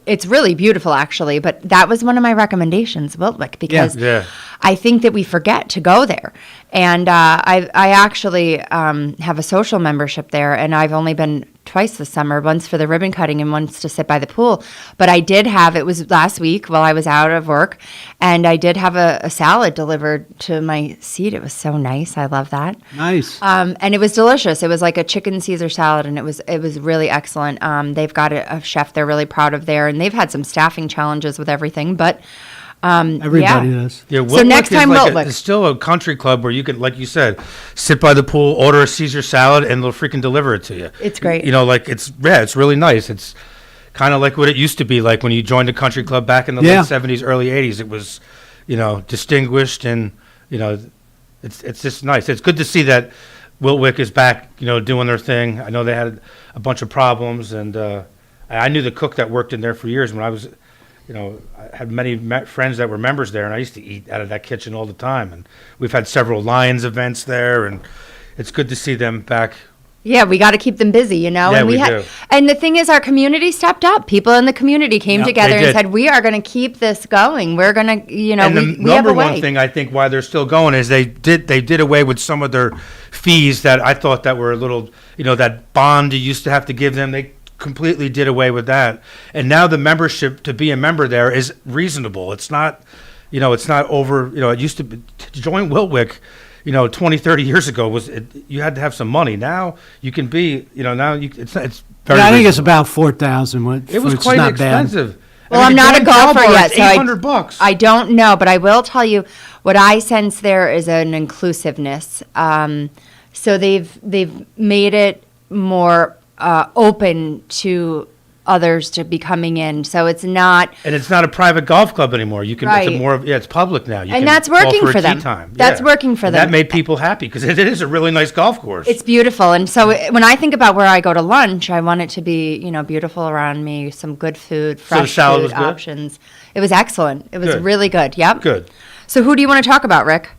[SPEAKER 15] it's really beautiful, actually. But that was one of my recommendations, Wiltwick, because I think that we forget to go there. And I actually have a social membership there, and I've only been twice this summer, once for the ribbon cutting and once to sit by the pool. But I did have, it was last week while I was out of work, and I did have a salad delivered to my seat. It was so nice. I love that.
[SPEAKER 1] Nice.
[SPEAKER 15] And it was delicious. It was like a chicken Caesar salad, and it was really excellent. They've got a chef they're really proud of there, and they've had some staffing challenges with everything, but
[SPEAKER 1] everybody does.
[SPEAKER 2] Yeah,
[SPEAKER 15] so next time, Wiltwick.
[SPEAKER 2] It's still a country club where you could, like you said, sit by the pool, order a Caesar salad, and they'll freaking deliver it to you.
[SPEAKER 15] It's great.
[SPEAKER 2] It's really nice. It's kind of like what it used to be like when you joined a country club back in the late 70s, early 80s. It was, distinguished, and it's just nice. It's good to see that Wiltwick is back, doing their thing. I know they had a bunch of problems, and I knew the cook that worked in there for years when I was. I had many friends that were members there, and I used to eat out of that kitchen all the time. And we've had several Lions events there, and it's good to see them back.
[SPEAKER 15] Yeah, we got to keep them busy,
[SPEAKER 2] Yeah,
[SPEAKER 15] and
[SPEAKER 2] we do.
[SPEAKER 15] And the thing is, our community stepped up. People in the community came together and said, "We are going to keep this going. We're going to,
[SPEAKER 2] And the number one thing I think why they're still going is they did away with some of their fees that I thought that were a little, that bond you used to have to give them. They completely did away with that, and now the membership to be a member there is reasonable. It's not, it's not over. It used to join Wiltwick, 20, 30 years ago you had to have some money. Now you can be, it's very.
[SPEAKER 1] I think it's about $4,000.
[SPEAKER 2] It was quite expensive,
[SPEAKER 15] Well,
[SPEAKER 2] I
[SPEAKER 15] I'm
[SPEAKER 2] mean,
[SPEAKER 15] not a
[SPEAKER 2] damn
[SPEAKER 15] golfer
[SPEAKER 2] Cal bar
[SPEAKER 15] yet,
[SPEAKER 2] is
[SPEAKER 15] so
[SPEAKER 2] $800.
[SPEAKER 15] I don't know, but I will tell you what I sense there is an inclusiveness. So they've made it more open to others to be coming in. So it's not.
[SPEAKER 2] And it's not a private golf club anymore. You can.
[SPEAKER 15] Right.
[SPEAKER 2] It's more. It's public now. You
[SPEAKER 15] And
[SPEAKER 2] can
[SPEAKER 15] that's
[SPEAKER 2] call
[SPEAKER 15] working
[SPEAKER 2] a
[SPEAKER 15] for them.
[SPEAKER 2] tee time.
[SPEAKER 15] That's
[SPEAKER 2] Yeah.
[SPEAKER 15] working for
[SPEAKER 2] And
[SPEAKER 15] them.
[SPEAKER 2] That made people happy because it is a really nice golf course.
[SPEAKER 15] It's beautiful. And so when I think about where I go to lunch, I want it to be, beautiful around me, some good food,
[SPEAKER 2] So the
[SPEAKER 15] fresh
[SPEAKER 2] salad
[SPEAKER 15] food
[SPEAKER 2] was good?
[SPEAKER 15] options. It was excellent. It was
[SPEAKER 2] Good.
[SPEAKER 15] really good. Yep.
[SPEAKER 2] Good.
[SPEAKER 15] So who do you want to talk about, Rick?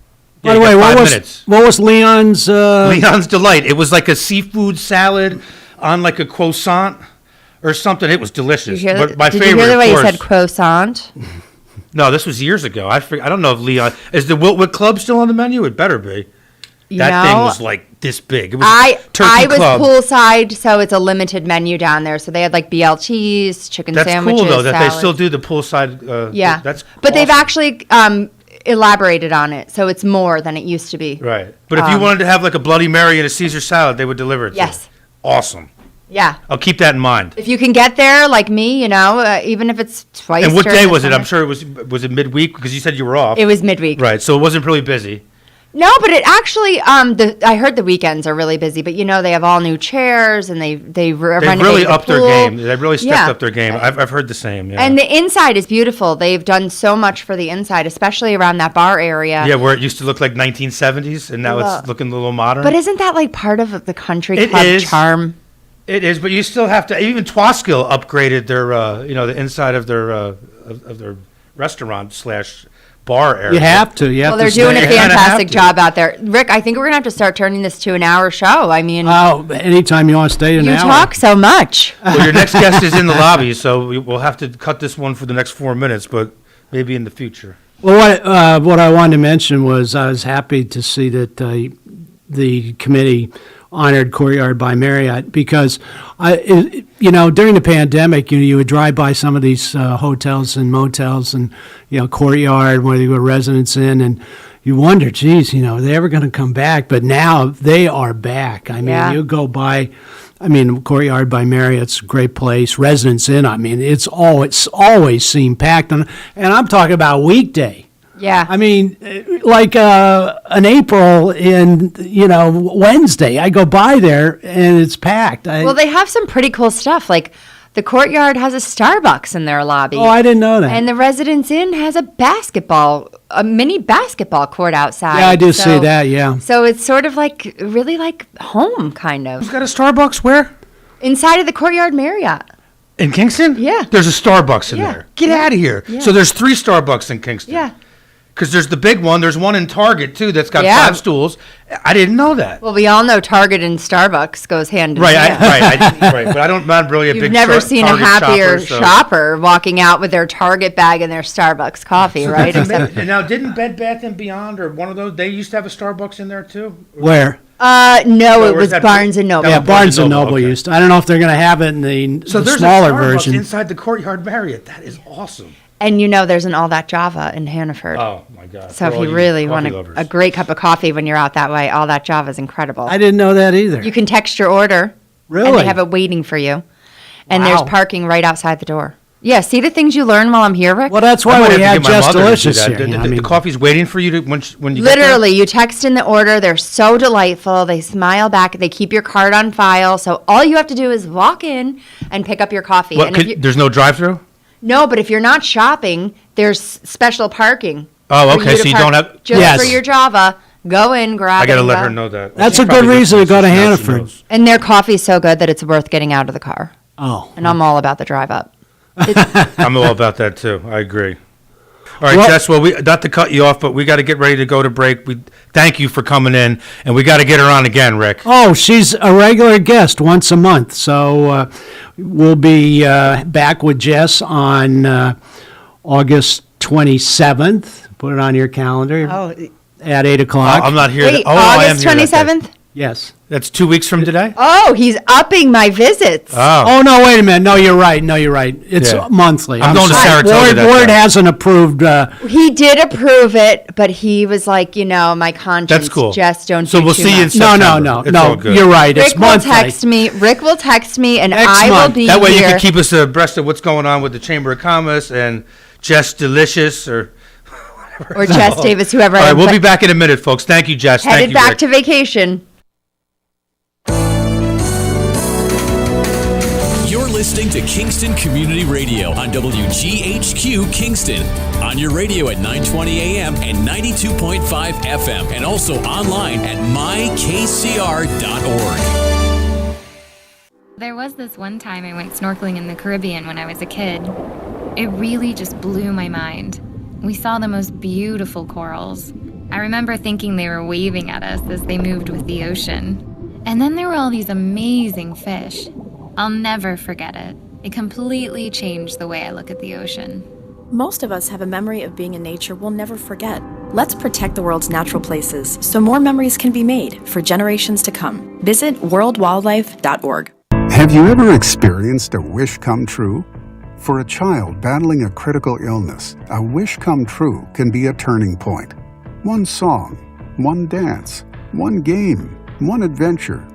[SPEAKER 1] By the way, what was Leon's?
[SPEAKER 2] Leon's Delight. It was like a seafood salad on like a croissant or something. It was delicious. But my
[SPEAKER 15] Did
[SPEAKER 2] favorite,
[SPEAKER 15] you hear the way
[SPEAKER 2] of
[SPEAKER 15] he
[SPEAKER 2] course,
[SPEAKER 15] said croissant?
[SPEAKER 2] No, this was years ago. I don't know if Leon is the Wiltwood Club still on the menu. It better be. That thing was like this big. It was
[SPEAKER 15] I
[SPEAKER 2] turkey
[SPEAKER 15] was
[SPEAKER 2] club.
[SPEAKER 15] poolside, so it's a limited menu down there. So they had like BLTs, chicken
[SPEAKER 2] That's
[SPEAKER 15] sandwiches,
[SPEAKER 2] cool though that
[SPEAKER 15] salads.
[SPEAKER 2] they still do the poolside.
[SPEAKER 15] Yeah,
[SPEAKER 2] that's
[SPEAKER 15] but they've
[SPEAKER 2] awesome.
[SPEAKER 15] actually elaborated on it, so it's more than it used to be.
[SPEAKER 2] Right. But if you wanted to have like a Bloody Mary and a Caesar salad, they would deliver it. to
[SPEAKER 15] Yes.
[SPEAKER 2] you. Awesome.
[SPEAKER 15] Yeah.
[SPEAKER 2] I'll keep that in mind.
[SPEAKER 15] If you can get there, like me, even if it's twice.
[SPEAKER 2] And what
[SPEAKER 15] during
[SPEAKER 2] day
[SPEAKER 15] the
[SPEAKER 2] was it?
[SPEAKER 15] summer.
[SPEAKER 2] I'm sure was it midweek because you said you were off.
[SPEAKER 15] It was midweek.
[SPEAKER 2] Right. So it wasn't really busy.
[SPEAKER 15] No, but it actually, I heard the weekends are really busy, but they have all new chairs and they
[SPEAKER 2] They've
[SPEAKER 15] renovated
[SPEAKER 2] really
[SPEAKER 15] the
[SPEAKER 2] upped their
[SPEAKER 15] pool.
[SPEAKER 2] game. They really stepped
[SPEAKER 15] Yeah.
[SPEAKER 2] up their game. I've heard the same. Yeah.
[SPEAKER 15] And the inside is beautiful. They've done so much for the inside, especially around that bar area.
[SPEAKER 2] Yeah, where it used to look like 1970s, and now
[SPEAKER 15] Well,
[SPEAKER 2] it's looking a little modern.
[SPEAKER 15] But isn't that like part of the country
[SPEAKER 2] It
[SPEAKER 15] club
[SPEAKER 2] is.
[SPEAKER 15] charm?
[SPEAKER 2] It is, but you still have to. Even Twaskill upgraded their, the inside of their restaurant / bar area.
[SPEAKER 1] You have to. You have
[SPEAKER 15] Well, they're
[SPEAKER 1] to
[SPEAKER 15] doing a
[SPEAKER 1] stay.
[SPEAKER 15] fantastic job out there. Rick, I think we're going to have to start turning this to an hour show. I mean,
[SPEAKER 1] Oh, anytime you want to stay an
[SPEAKER 15] you
[SPEAKER 1] hour.
[SPEAKER 15] talk so much.
[SPEAKER 2] Well, your next guest is in the lobby, so we'll have to cut this one for the next 4 minutes, but maybe in the future.
[SPEAKER 1] Well, what I wanted to mention was I was happy to see that the committee honored Courtyard by Marriott because, during the pandemic, you would drive by some of these hotels and motels and, Courtyard where you go Residence Inn and you wonder, geez, are they ever going to come back? But now they are back. I mean,
[SPEAKER 15] Yeah.
[SPEAKER 1] you go by. Courtyard by Marriott's a great place. Residence Inn, it's always seemed packed. And I'm talking about weekday.
[SPEAKER 15] Yeah.
[SPEAKER 1] Like an April in, Wednesday. I go by there and it's packed.
[SPEAKER 15] Well, they have some pretty cool stuff. Like the Courtyard has a Starbucks in their lobby.
[SPEAKER 1] Oh, I didn't know that.
[SPEAKER 15] And the Residence Inn has a mini basketball court outside.
[SPEAKER 1] Yeah, I do see that, yeah.
[SPEAKER 15] So it's sort of like, really like home, kind of.
[SPEAKER 2] Who's got a Starbucks where?
[SPEAKER 15] Inside of the Courtyard Marriott.
[SPEAKER 2] In Kingston?
[SPEAKER 15] Yeah.
[SPEAKER 2] There's a Starbucks in
[SPEAKER 15] Yeah.
[SPEAKER 2] there. Get out of here.
[SPEAKER 15] Yeah.
[SPEAKER 2] So there's 3 Starbucks in Kingston.
[SPEAKER 15] Yeah.
[SPEAKER 2] Because there's the big one. There's one in Target, too, that's got
[SPEAKER 15] Yeah.
[SPEAKER 2] 5 stools. I didn't know that.
[SPEAKER 15] Well, we all know Target and Starbucks goes hand in
[SPEAKER 2] Right,
[SPEAKER 15] hand.
[SPEAKER 2] right. But I'm not really a
[SPEAKER 15] You've
[SPEAKER 2] big
[SPEAKER 15] never seen
[SPEAKER 2] Target
[SPEAKER 15] a happier
[SPEAKER 2] shopper, so-
[SPEAKER 15] shopper walking out with their Target bag and their Starbucks coffee, right? Except,
[SPEAKER 2] Now, didn't Bed Bath & Beyond or one of those, they used to have a Starbucks in there, too?
[SPEAKER 1] Where?
[SPEAKER 15] no,
[SPEAKER 2] Or
[SPEAKER 15] it
[SPEAKER 2] was
[SPEAKER 15] was
[SPEAKER 2] that-
[SPEAKER 15] Barnes and Noble.
[SPEAKER 1] Yeah, Barnes and Noble
[SPEAKER 2] okay.
[SPEAKER 1] used to. I don't know if they're going to have it in
[SPEAKER 2] So
[SPEAKER 1] the
[SPEAKER 2] there's
[SPEAKER 1] smaller
[SPEAKER 2] a Starbucks
[SPEAKER 1] version.
[SPEAKER 2] inside the Courtyard Marriott. That is awesome.
[SPEAKER 15] And there's an All That Java in Hannaford.
[SPEAKER 2] Oh, my God.
[SPEAKER 15] So
[SPEAKER 2] For
[SPEAKER 15] if
[SPEAKER 2] all
[SPEAKER 15] you really
[SPEAKER 2] coffee
[SPEAKER 15] want
[SPEAKER 2] lovers.
[SPEAKER 15] a great cup of coffee when you're out that way, All That Java is incredible.
[SPEAKER 1] I didn't know that either.
[SPEAKER 15] You can text your order.
[SPEAKER 1] Really?
[SPEAKER 15] And they have it waiting for you. And there's
[SPEAKER 1] Wow.
[SPEAKER 15] parking right outside the door. Yeah, see the things you learn while I'm here, Rick?
[SPEAKER 1] Well, that's
[SPEAKER 2] I
[SPEAKER 1] why
[SPEAKER 2] might
[SPEAKER 1] we
[SPEAKER 2] have to
[SPEAKER 1] had
[SPEAKER 2] get my
[SPEAKER 1] Just
[SPEAKER 2] mother to do
[SPEAKER 1] Delicious
[SPEAKER 2] that.
[SPEAKER 1] here.
[SPEAKER 2] The coffee's waiting for you when you get there?
[SPEAKER 15] Literally, you text in the order. They're so delightful. They smile back. They keep your card on file. So all you have to do is walk in and pick up your coffee.
[SPEAKER 2] What,
[SPEAKER 15] And if you,
[SPEAKER 2] there's no drive-through?
[SPEAKER 15] no, but if you're not shopping, there's special parking.
[SPEAKER 2] Oh,
[SPEAKER 15] for
[SPEAKER 2] okay,
[SPEAKER 15] to
[SPEAKER 2] so you
[SPEAKER 15] park
[SPEAKER 2] don't have-
[SPEAKER 15] just
[SPEAKER 1] Yes.
[SPEAKER 15] for your Java. Go in, grab
[SPEAKER 2] I got to
[SPEAKER 15] it, and
[SPEAKER 2] let
[SPEAKER 15] go.
[SPEAKER 2] her know that.
[SPEAKER 1] That's
[SPEAKER 2] She
[SPEAKER 1] a good
[SPEAKER 2] probably
[SPEAKER 1] reason to go to
[SPEAKER 2] listens. Now she
[SPEAKER 1] Hannaford.
[SPEAKER 2] knows.
[SPEAKER 15] And their coffee's so good that it's worth getting out of the car.
[SPEAKER 1] Oh.
[SPEAKER 15] And I'm all about the drive up.
[SPEAKER 2] I'm all about that, too. I agree. All right,
[SPEAKER 1] Well-
[SPEAKER 2] Jess, well, not to cut you off, but we got to get ready to go to break. We thank you for coming in, and we got to get her on again, Rick.
[SPEAKER 1] Oh, she's a regular guest once a month. So we'll be back with Jess on August 27th. Put it on your calendar
[SPEAKER 15] Oh,
[SPEAKER 1] at 8 o'clock.
[SPEAKER 2] I'm not here.
[SPEAKER 15] wait,
[SPEAKER 2] I am
[SPEAKER 15] August
[SPEAKER 2] here that day.
[SPEAKER 15] 27th?
[SPEAKER 1] Yes.
[SPEAKER 2] That's 2 weeks from today?
[SPEAKER 15] Oh, he's upping my visits.
[SPEAKER 1] Oh, no, wait a minute. No, you're right. It's
[SPEAKER 2] Yeah.
[SPEAKER 1] monthly.
[SPEAKER 2] I'm going to
[SPEAKER 1] sorry.
[SPEAKER 2] Saratoga that
[SPEAKER 1] Ward
[SPEAKER 2] day.
[SPEAKER 1] hasn't approved.
[SPEAKER 15] He did approve it, but he was like, my conscience.
[SPEAKER 2] That's cool.
[SPEAKER 15] Just don't.
[SPEAKER 2] So
[SPEAKER 15] do
[SPEAKER 2] we'll
[SPEAKER 15] too
[SPEAKER 2] see you in
[SPEAKER 15] much.
[SPEAKER 2] September. It's all good.
[SPEAKER 1] You're right. It's
[SPEAKER 15] Rick will
[SPEAKER 1] monthly.
[SPEAKER 15] text me. Rick will text me, and
[SPEAKER 1] Next
[SPEAKER 15] I will
[SPEAKER 1] month.
[SPEAKER 15] be
[SPEAKER 2] That way you
[SPEAKER 15] here.
[SPEAKER 2] can keep us abreast of what's going on with the Chamber of Commerce and Jess Delicious or
[SPEAKER 15] Or Jess Davis, whoever.
[SPEAKER 2] All
[SPEAKER 15] I
[SPEAKER 2] right,
[SPEAKER 15] am,
[SPEAKER 2] we'll
[SPEAKER 15] but
[SPEAKER 2] be back in a minute, folks. Thank you, Jess. Thank
[SPEAKER 15] headed
[SPEAKER 2] you,
[SPEAKER 15] back
[SPEAKER 2] Rick.
[SPEAKER 15] to vacation.
[SPEAKER 4] You're listening to Kingston Community Radio on WGHQ Kingston. On your radio at 920 AM and 92.5 FM, and also online at mykcr.org.
[SPEAKER 16] There was this one time I went snorkeling in the Caribbean when I was a kid. It really just blew my mind. We saw the most beautiful corals. I remember thinking they were waving at us as they moved with the ocean. And then there were all these amazing fish. I'll never forget it. It completely changed the way I look at the ocean.
[SPEAKER 17] Most of us have a memory of being in nature we'll never forget. Let's protect the world's natural places so more memories can be made for generations to come. Visit worldwildlife.org.
[SPEAKER 18] Have you ever experienced a wish come true? For a child battling a critical illness, a wish come true can be a turning point. One song, one dance, one game, one adventure,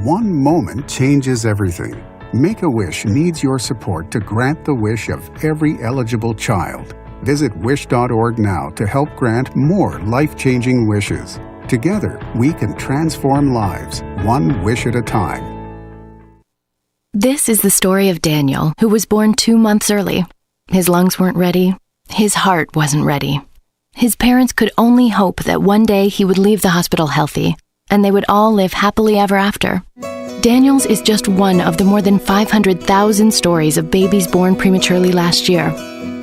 [SPEAKER 18] one moment changes everything. Make-A-Wish needs your support to grant the wish of every eligible child. Visit wish.org now to help grant more life-changing wishes. Together, we can transform lives, one wish at a time.
[SPEAKER 19] This is the story of Daniel, who was born 2 months early. His lungs weren't ready. His heart wasn't ready. His parents could only hope that one day he would leave the hospital healthy, and they would all live happily ever after. Daniel's is just one of the more than 500,000 stories of babies born prematurely last year.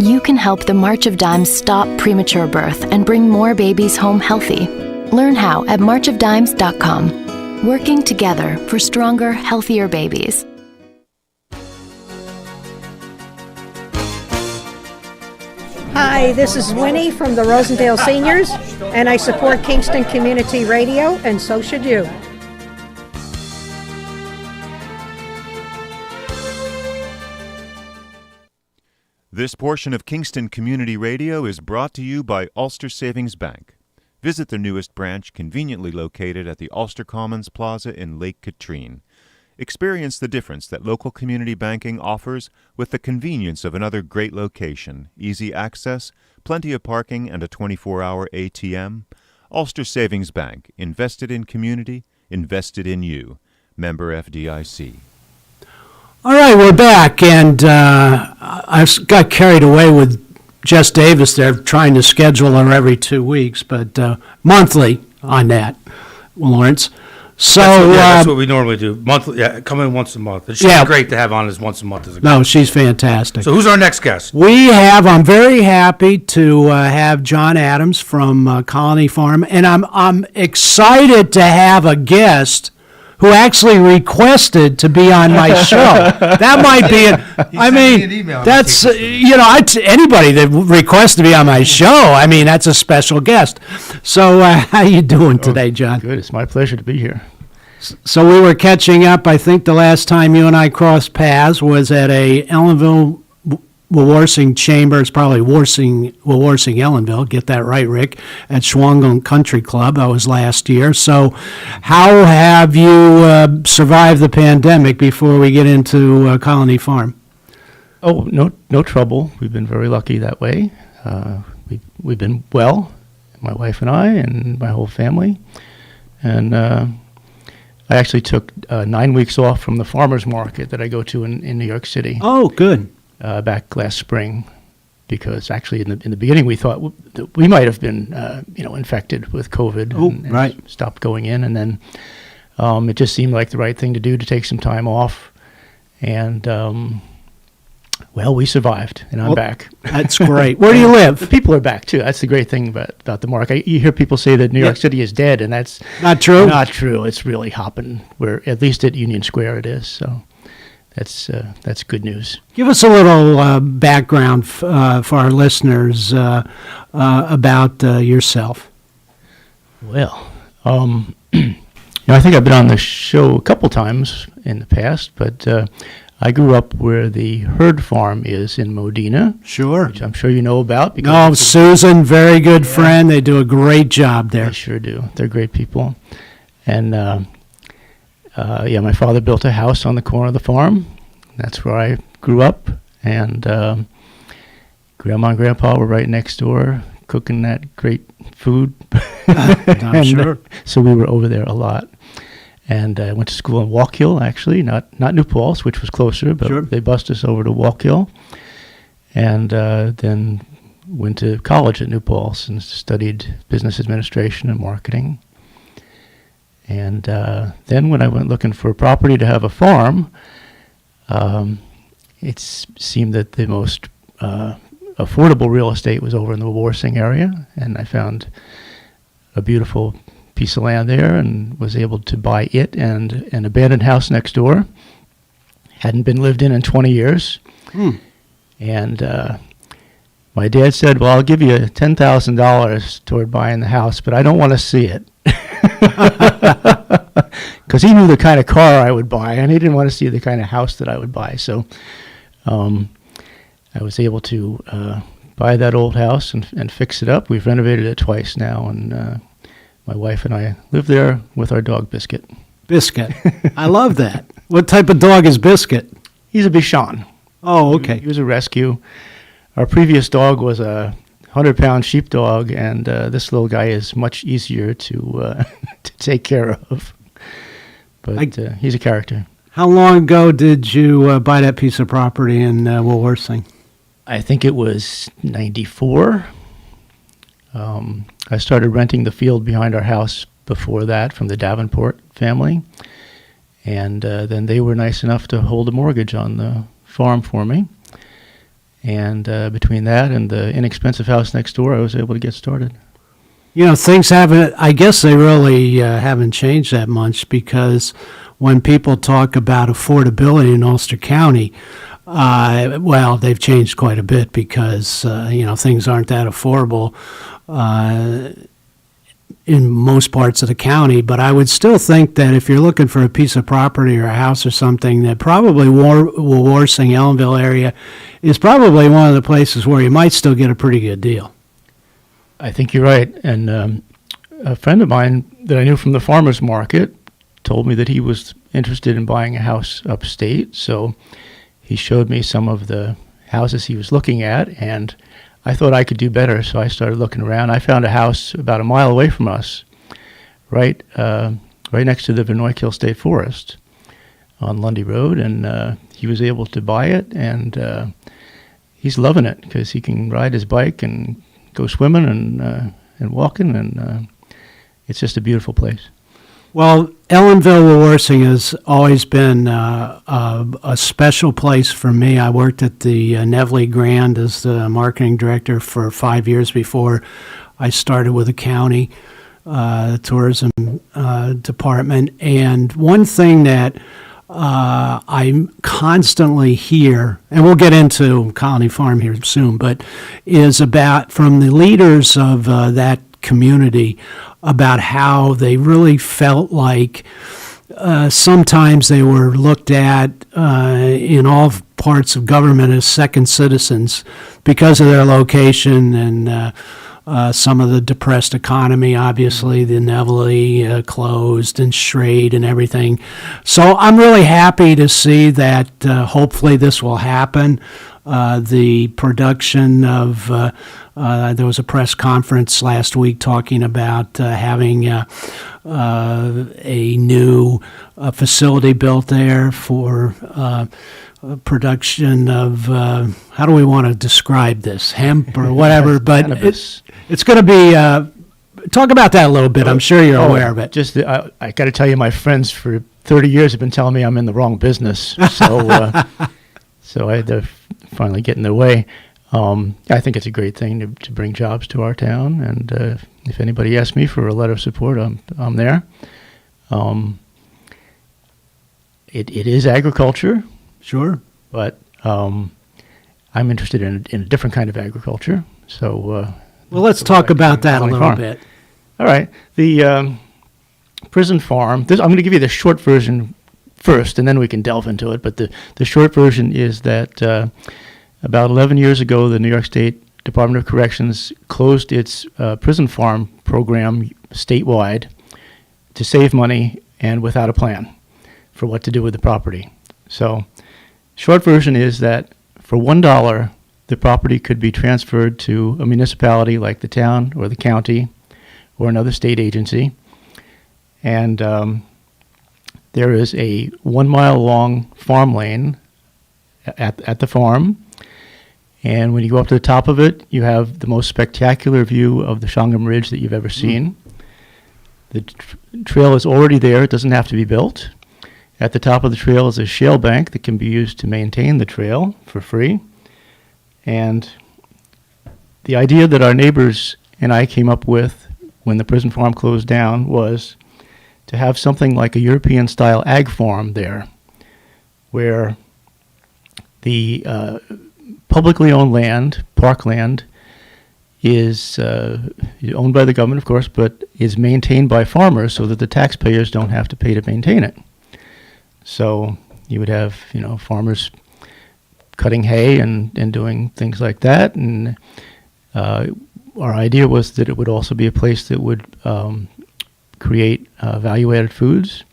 [SPEAKER 19] You can help the March of Dimes stop premature birth and bring more babies home healthy. Learn how at marchofdimes.com. Working together for stronger, healthier babies.
[SPEAKER 8] Hi, this is Winnie from the Rosendale Seniors, and I support Kingston Community Radio, and so should you.
[SPEAKER 9] This portion of Kingston Community Radio is brought to you by Ulster Savings Bank. Visit their newest branch, conveniently located at the Ulster Commons Plaza in Lake Katrine. Experience the difference that local community banking offers with the convenience of another great location, easy access, plenty of parking, and a 24-hour ATM. Ulster Savings Bank, invested in community, invested in you. Member FDIC.
[SPEAKER 1] All right, we're back, and I got carried away with Jess Davis there, trying to schedule her every 2 weeks, but monthly on that, Lawrence. So
[SPEAKER 2] that's what we normally do. Monthly, come in once a month. She's great to have on as once a month. As a
[SPEAKER 1] no, she's fantastic.
[SPEAKER 2] So who's our next guest?
[SPEAKER 1] I'm very happy to have John Adams from Colony Farm, and I'm excited to have a guest who actually requested to be on my show. That might be that's anybody that requests to be on my show. I mean, that's a special guest. So how you doing today, John?
[SPEAKER 20] Good. It's my pleasure to be here.
[SPEAKER 1] So we were catching up. I think the last time you and I crossed paths was at a Ellenville Wawarsing Chamber. It's probably Wawarsing Ellenville. Get that right, Rick. At Schwangan Country Club. That was last year. So how have you survived the pandemic before we get into Colony Farm?
[SPEAKER 20] Oh, no trouble. We've been very lucky that way. We've been well, my wife and I and my whole family. And I actually took 9 weeks off from the farmer's market that I go to in New York City.
[SPEAKER 1] Oh, good.
[SPEAKER 20] Back last spring, because actually in the beginning we thought that we might have been infected with COVID and stopped going in, and then it just seemed like the right thing to do to take some time off, and we survived, and I'm back.
[SPEAKER 1] That's great. Where do you live?
[SPEAKER 20] The people are back too. That's the great thing about the market. You hear people say that New York City is dead, and that's
[SPEAKER 1] not true.
[SPEAKER 20] Not true. It's really hopping. Where at least at Union Square it is. So. That's good news.
[SPEAKER 1] Give us a little background for our listeners about yourself.
[SPEAKER 20] Well, I think I've been on the show a couple times in the past, but I grew up where the herd farm is in Modena.
[SPEAKER 1] Sure.
[SPEAKER 20] Which I'm sure you know about.
[SPEAKER 1] No, Susan, very good friend. They do a great job there.
[SPEAKER 20] They sure do. They're great people. And, my father built a house on the corner of the farm. That's where I grew up. And Grandma and Grandpa were right next door cooking that great food.
[SPEAKER 1] I'm sure.
[SPEAKER 20] So we were over there a lot. And I went to school in Walk-Hill, actually, not New Paltz, which was closer, but
[SPEAKER 1] Sure.
[SPEAKER 20] they bused us over to Walk-Hill. And then went to college at New Paltz and studied business administration and marketing. And then when I went looking for property to have a farm, it seemed that the most affordable real estate was over in the Warsing area, and I found a beautiful piece of land there and was able to buy it and an abandoned house next door. Hadn't been lived in 20 years. And my dad said, well, I'll give you $10,000 toward buying the house, but I don't want to see it. Because he knew the kind of car I would buy, and he didn't want to see the kind of house that I would buy. So I was able to buy that old house and fix it up. We've renovated it twice now, and my wife and I live there with our dog, Biscuit.
[SPEAKER 1] Biscuit. I love that. What type of dog is Biscuit?
[SPEAKER 20] He's a Bichon.
[SPEAKER 1] Oh, okay.
[SPEAKER 20] He was a rescue. Our previous dog was a 100-pound sheepdog, and this little guy is much easier to take care of. But he's a character.
[SPEAKER 1] How long ago did you buy that piece of property in Woolworthing?
[SPEAKER 20] I think it was 94. I started renting the field behind our house before that from the Davenport family. And then they were nice enough to hold a mortgage on the farm for me. And between that and the inexpensive house next door, I was able to get started.
[SPEAKER 1] You know, things haven't, I guess they really haven't changed that much, because when people talk about affordability in Ulster County, well, they've changed quite a bit, because, things aren't that affordable in most parts of the county. But I would still think that if you're looking for a piece of property or a house or something, that probably Warsing, Ellenville area is probably one of the places where you might still get a pretty good deal.
[SPEAKER 20] I think you're right. And a friend of mine that I knew from the farmer's market told me that he was interested in buying a house upstate. So he showed me some of the houses he was looking at, and I thought I could do better, so I started looking around. I found a house about a mile away from us, right next to the Vinoy Hill State Forest on Lundy Road, and he was able to buy it, and he's loving it because he can ride his bike and go swimming and walking, and it's just a beautiful place.
[SPEAKER 1] Well, Ellenville Woolworthing has always been a special place for me. I worked at the Nevele Grand as the marketing director for 5 years before I started with the county tourism department. And one thing that I constantly hear, and we'll get into Colony Farm here soon, but is about from the leaders of that community about how they really felt like sometimes they were looked at in all parts of government as second citizens because of their location and some of the depressed economy. Obviously, the Nevele closed and Schrade and everything. So I'm really happy to see that hopefully this will happen. The production of there was a press conference last week talking about having a new facility built there for production of, how do we want to describe this, hemp or whatever, but it's going to be, talk about that a little bit. I'm sure you're aware of it.
[SPEAKER 20] Just, I got to tell you, my friends for 30 years have been telling me I'm in the wrong business, so I had to finally get in their way. I think it's a great thing to bring jobs to our town, and if anybody asks me for a letter of support, I'm there. It is agriculture.
[SPEAKER 1] Sure.
[SPEAKER 20] But I'm interested in a different kind of agriculture. So
[SPEAKER 1] well, let's talk about that a little bit.
[SPEAKER 20] All right. prison farm. I'm going to give you the short version first, and then we can delve into it. But the short version is that about 11 years ago, the New York State Department of Corrections closed its prison farm program statewide to save money and without a plan for what to do with the property. So, short version is that for $1, the property could be transferred to a municipality like the town or the county or another state agency. And there is a 1 mile long farm lane at the farm. And when you go up to the top of it, you have the most spectacular view of the Shawangam Ridge that you've ever seen. The trail is already there. It doesn't have to be built. At the top of the trail is a shale bank that can be used to maintain the trail for free. And the idea that our neighbors and I came up with when the prison farm closed down was to have something like a European-style ag farm there, where the publicly owned land, parkland, is owned by the government, of course, but is maintained by farmers so that the taxpayers don't have to pay to maintain it. So you would have, farmers cutting hay and doing things like that. And our idea was that it would also be a place that would create value-added foods.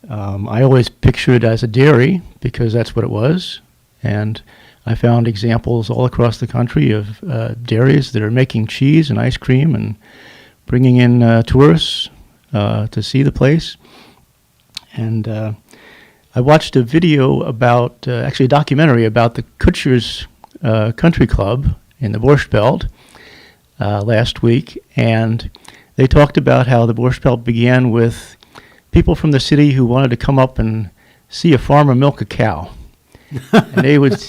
[SPEAKER 20] I always picture it as a dairy because that's what it was. And I found examples all across the country of dairies that are making cheese and ice cream and bringing in tourists to see the place. And I watched a video about, actually a documentary about the Kutcher's Country Club in the Borscht Belt last week, and they talked about how the Borscht Belt began with people from the city who wanted to come up and see a farmer milk a cow. And they would,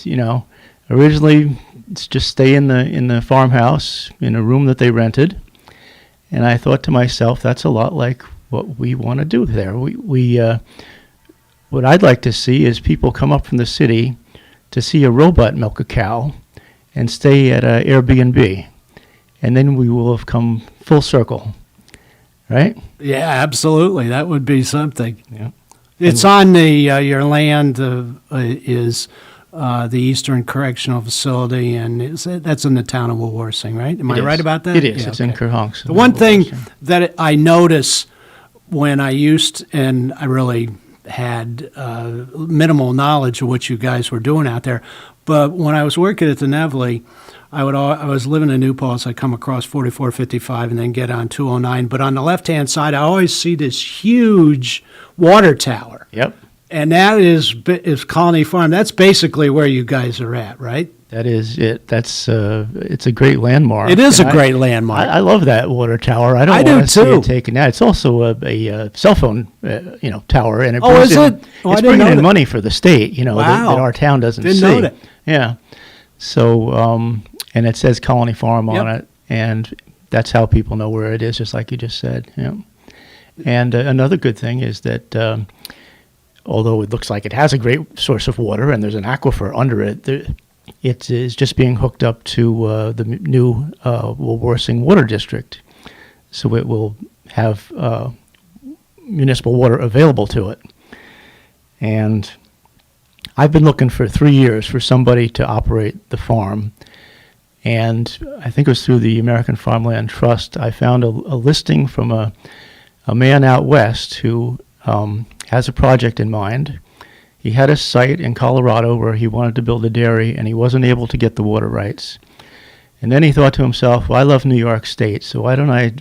[SPEAKER 20] originally just stay in the farmhouse in a room that they rented. And I thought to myself, that's a lot like what we want to do there. What I'd like to see is people come up from the city to see a robot milk a cow and stay at an Airbnb. And then we will have come full circle, right?
[SPEAKER 1] Yeah, absolutely. That would be something.
[SPEAKER 20] Yeah.
[SPEAKER 1] It's on your land is the Eastern Correctional Facility, and that's in the town of Woolworthing, right? Am I right about that?
[SPEAKER 20] It is.
[SPEAKER 1] Yeah,
[SPEAKER 20] it's in Kerhonkson.
[SPEAKER 1] The one thing that I notice when and I really had minimal knowledge of what you guys were doing out there, but when I was working at the Nevele, I was living in New Paltz. I come across 4455 and then get on 209. But on the left-hand side, I always see this huge water tower.
[SPEAKER 20] Yep.
[SPEAKER 1] And that is Colony Farm. That's basically where you guys are at, right?
[SPEAKER 20] That is it. That's it's a great landmark.
[SPEAKER 1] It is a great landmark.
[SPEAKER 20] I love that water tower. I don't want to see it taken down. It's also a cell phone, tower, and it brings it's bringing in money for the state. That our town doesn't see.
[SPEAKER 1] Didn't know that.
[SPEAKER 20] Yeah. So and it says Colony Farm on it, and that's how people know where it is, just like you just said. Yeah. And another good thing is that although it looks like it has a great source of water and there's an aquifer under it, it is just being hooked up to the new Woolworthing Water District. So it will have municipal water available to it. And I've been looking for 3 years for somebody to operate the farm. And I think it was through the American Farmland Trust, I found a listing from a man out west who has a project in mind. He had a site in Colorado where he wanted to build a dairy, and he wasn't able to get the water rights. And then he thought to himself, well, I love New York State, so why don't I,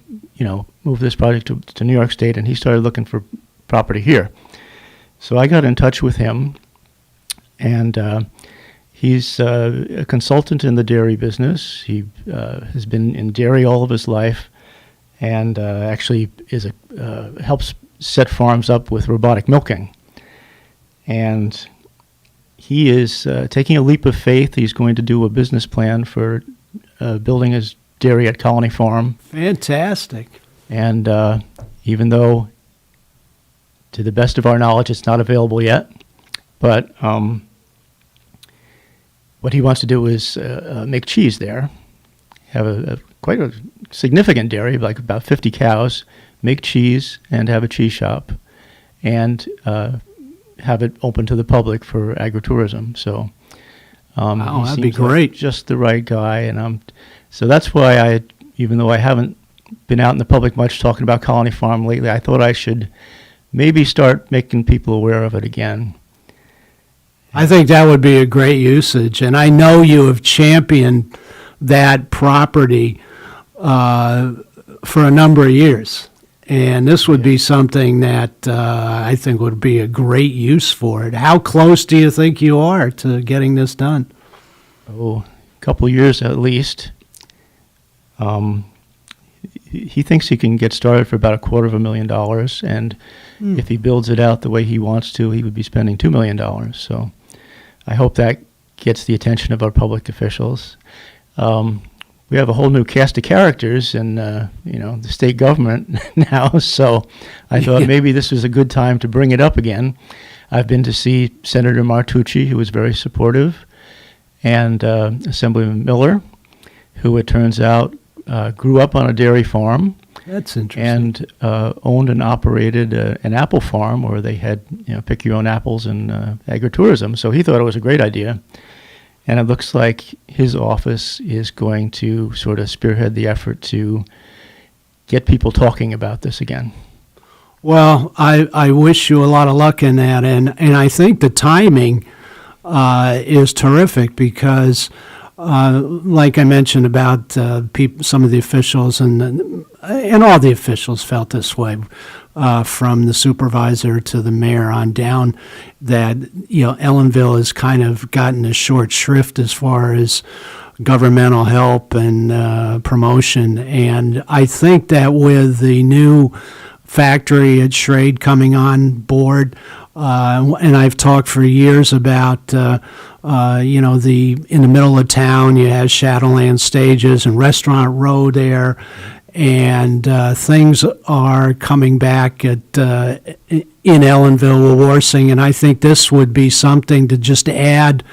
[SPEAKER 20] move this project to New York State? And he started looking for property here. So I got in touch with him, and he's a consultant in the dairy business. He has been in dairy all of his life, and actually helps set farms up with robotic milking. And he is taking a leap of faith. He's going to do a business plan for building his dairy at Colony Farm.
[SPEAKER 1] Fantastic.
[SPEAKER 20] And even though, to the best of our knowledge, it's not available yet, but what he wants to do is make cheese there, have quite a significant dairy, like about 50 cows, make cheese and have a cheese shop, and have it open to the public for agritourism. So,
[SPEAKER 1] Wow,
[SPEAKER 20] he
[SPEAKER 1] that'd be
[SPEAKER 20] seems like
[SPEAKER 1] great.
[SPEAKER 20] just the right guy, and so that's why even though I haven't been out in the public much talking about Colony Farm lately, I thought I should maybe start making people aware of it again.
[SPEAKER 1] I think that would be a great usage, and I know you have championed that property for a number of years. And this would be something that I think would be a great use for it. How close do you think you are to getting this done?
[SPEAKER 20] Oh, a couple of years at least. He thinks he can get started for about $250,000, and if he builds it out the way he wants to, he would be spending $2 million. So I hope that gets the attention of our public officials. We have a whole new cast of characters in the state government now, so I thought maybe this was a good time to bring it up again. I've been to see Senator Martucci, who was very supportive, and Assemblyman Miller, who it turns out grew up on a dairy farm.
[SPEAKER 1] That's interesting.
[SPEAKER 20] And owned and operated an apple farm where they had pick your own apples and agritourism. So he thought it was a great idea. And it looks like his office is going to sort of spearhead the effort to get people talking about this again.
[SPEAKER 1] Well, I wish you a lot of luck in that, and I think the timing is terrific because, like I mentioned about some of the officials, and all the officials felt this way, from the supervisor to the mayor on down, that Ellenville has kind of gotten a short shrift as far as governmental help and promotion. And I think that with the new factory at Schrade coming on board, and I've talked for years about in the middle of town you have Shadowland Stages and Restaurant Row there, and things are coming back at in Ellenville, Warsing, and I think this would be something to just add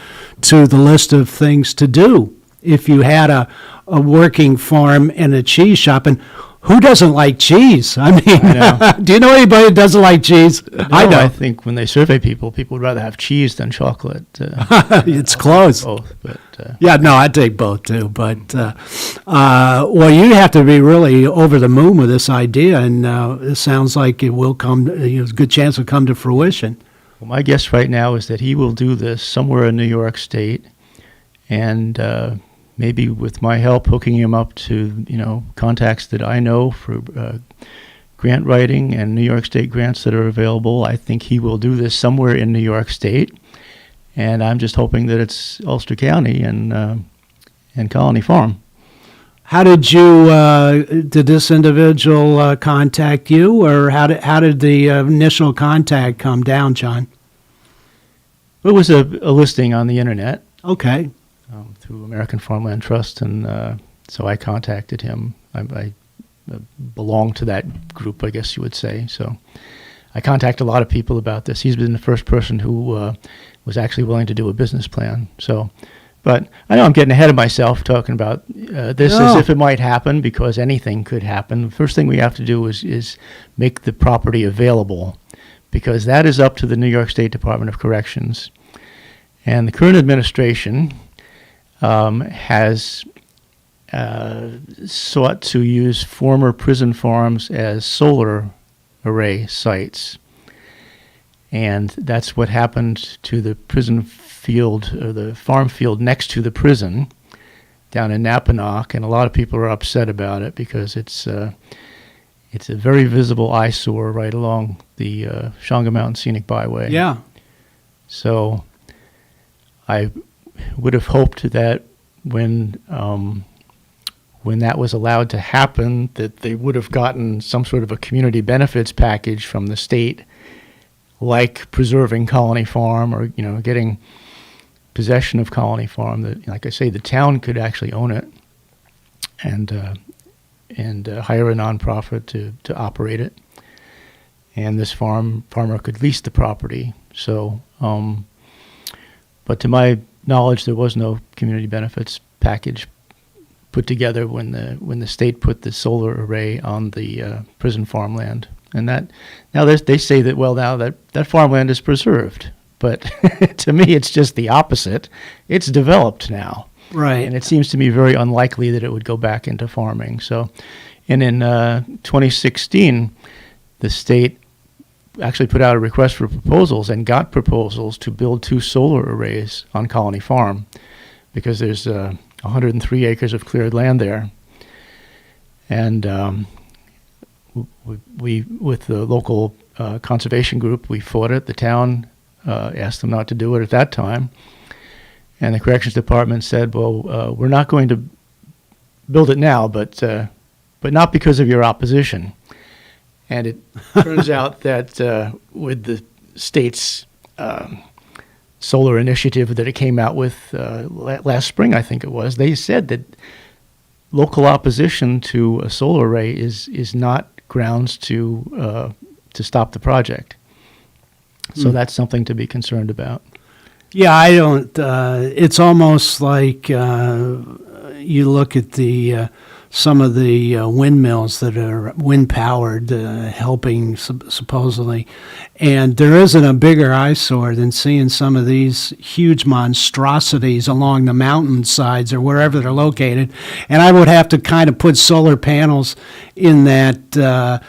[SPEAKER 1] to the list of things to do if you had a working farm and a cheese shop. And who doesn't like cheese? I mean, do you know anybody that doesn't like cheese?
[SPEAKER 20] No,
[SPEAKER 1] I don't.
[SPEAKER 20] I think when they survey people would rather have cheese than chocolate.
[SPEAKER 1] It's close.
[SPEAKER 20] Both, but
[SPEAKER 1] yeah, no, I'd take both too. But well, you have to be really over the moon with this idea, and it sounds like it will come. There's a good chance it'll come to fruition.
[SPEAKER 20] Well, my guess right now is that he will do this somewhere in New York State, and maybe with my help hooking him up to contacts that I know for grant writing and New York State grants that are available. I think he will do this somewhere in New York State, and I'm just hoping that it's Ulster County and Colony Farm.
[SPEAKER 1] How did did this individual contact you, or how did the initial contact come down, John?
[SPEAKER 20] It was a listing on the internet.
[SPEAKER 1] Okay.
[SPEAKER 20] Through American Farmland Trust, and so I contacted him. I belong to that group, I guess you would say. So I contact a lot of people about this. He's been the first person who was actually willing to do a business plan. So, but I know I'm getting ahead of myself talking about this as if it might happen, because anything could happen. The first thing we have to do is make the property available, because that is up to the New York State Department of Corrections. And the current administration has sought to use former prison farms as solar array sites. And that's what happened to the prison field, or the farm field next to the prison down in Napanock, and a lot of people are upset about it because it's a very visible eyesore right along the Shonga Mountain Scenic Byway.
[SPEAKER 1] Yeah.
[SPEAKER 20] So I would have hoped that when that was allowed to happen, that they would have gotten some sort of a community benefits package from the state, like preserving Colony Farm, or getting possession of Colony Farm. That, like I say, the town could actually own it and hire a nonprofit to operate it, and this farmer could lease the property. So, but to my knowledge, there was no community benefits package put together when the state put the solar array on the prison farmland. And that now they say that, well, now that farmland is preserved. But to me, it's just the opposite. It's developed now.
[SPEAKER 1] Right.
[SPEAKER 20] And it seems to me very unlikely that it would go back into farming. So, and in 2016, the state actually put out a request for proposals and got proposals to build 2 solar arrays on Colony Farm, because there's 103 acres of cleared land there. And we with the local conservation group, we fought it. The town asked them not to do it at that time. And the corrections department said, well, we're not going to build it now, but not because of your opposition. And it turns out that with the state's solar initiative that it came out with last spring, I think it was, they said that local opposition to a solar array is not grounds to stop the project. So that's something to be concerned about.
[SPEAKER 1] Yeah, I don't. It's almost like you look at the some of the windmills that are wind powered, helping supposedly, and there isn't a bigger eyesore than seeing some of these huge monstrosities along the mountainsides or wherever they're located. And I would have to kind of put solar panels in that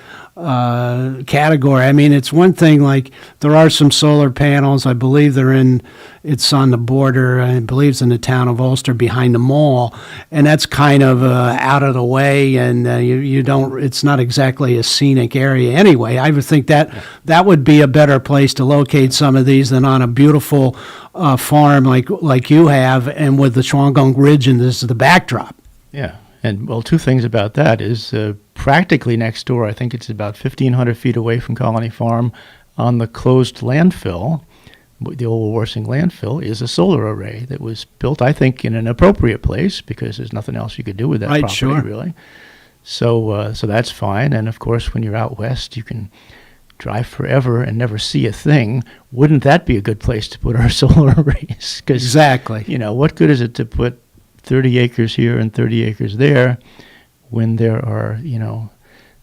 [SPEAKER 1] category. I mean, it's one thing, like there are some solar panels, I believe it's on the border, I believe it's in the town of Ulster behind the mall, and that's kind of out of the way, and you don't, it's not exactly a scenic area anyway. I would think that would be a better place to locate some of these than on a beautiful farm like you have, and with the Schwangong Ridge and this is the backdrop.
[SPEAKER 20] Yeah. And, well, 2 things about that is practically next door, I think it's about 1,500 feet away from Colony Farm, on the closed landfill, the old Warsing landfill, is a solar array that was built, I think, in an appropriate place, because there's nothing else you could do with that property,
[SPEAKER 1] sure.
[SPEAKER 20] really. So that's fine. And, of course, when you're out west, you can drive forever and never see a thing. Wouldn't that be a good place to put our solar arrays? 'Cause,
[SPEAKER 1] exactly.
[SPEAKER 20] You know, what good is it to put 30 acres here and 30 acres there when there are,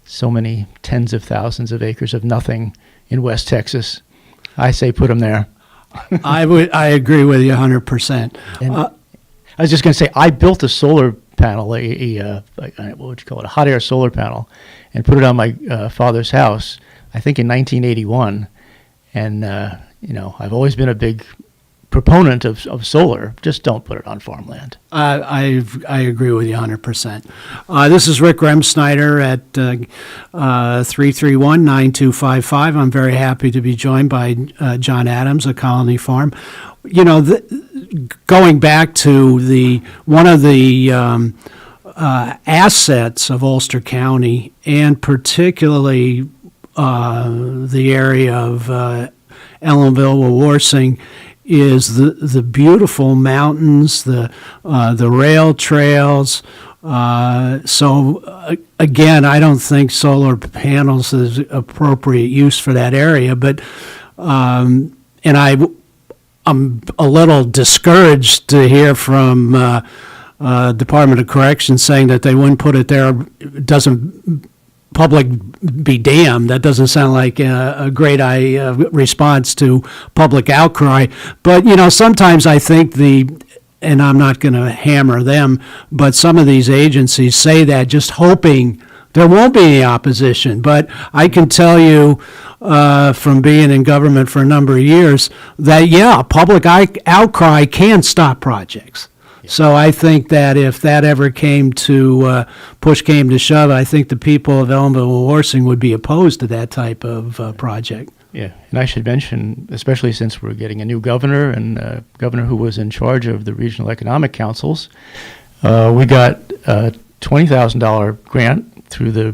[SPEAKER 20] so many tens of thousands of acres of nothing in West Texas? I say put them there.
[SPEAKER 1] I agree with you 100%.
[SPEAKER 20] I was just going to say, I built a solar panel, what would you call it, a hot air solar panel, and put it on my father's house, I think in 1981. And, I've always been a big proponent of solar. Just don't put it on farmland.
[SPEAKER 1] I agree with you 100%. This is Rick Remsnyder at 331-9255. I'm very happy to be joined by John Adams of Colony Farm. Going back to one of the assets of Ulster County, and particularly the area of Ellenville-Warsing, is the beautiful mountains, the rail trails. So again, I don't think solar panels is appropriate use for that area. But and I'm a little discouraged to hear from Department of Corrections saying that they wouldn't put it there. It doesn't. Public be damned. That doesn't sound like a great response to public outcry. But, sometimes I think and I'm not going to hammer them, but some of these agencies say that just hoping there won't be any opposition. But I can tell you from being in government for a number of years that, public outcry can stop projects. So I think that if that ever push came to shove, I think the people of Ellenville-Warsing would be opposed to that type of project.
[SPEAKER 20] Yeah, and I should mention, especially since we're getting a new governor, and a governor who was in charge of the regional economic councils, we got a $20,000 grant through the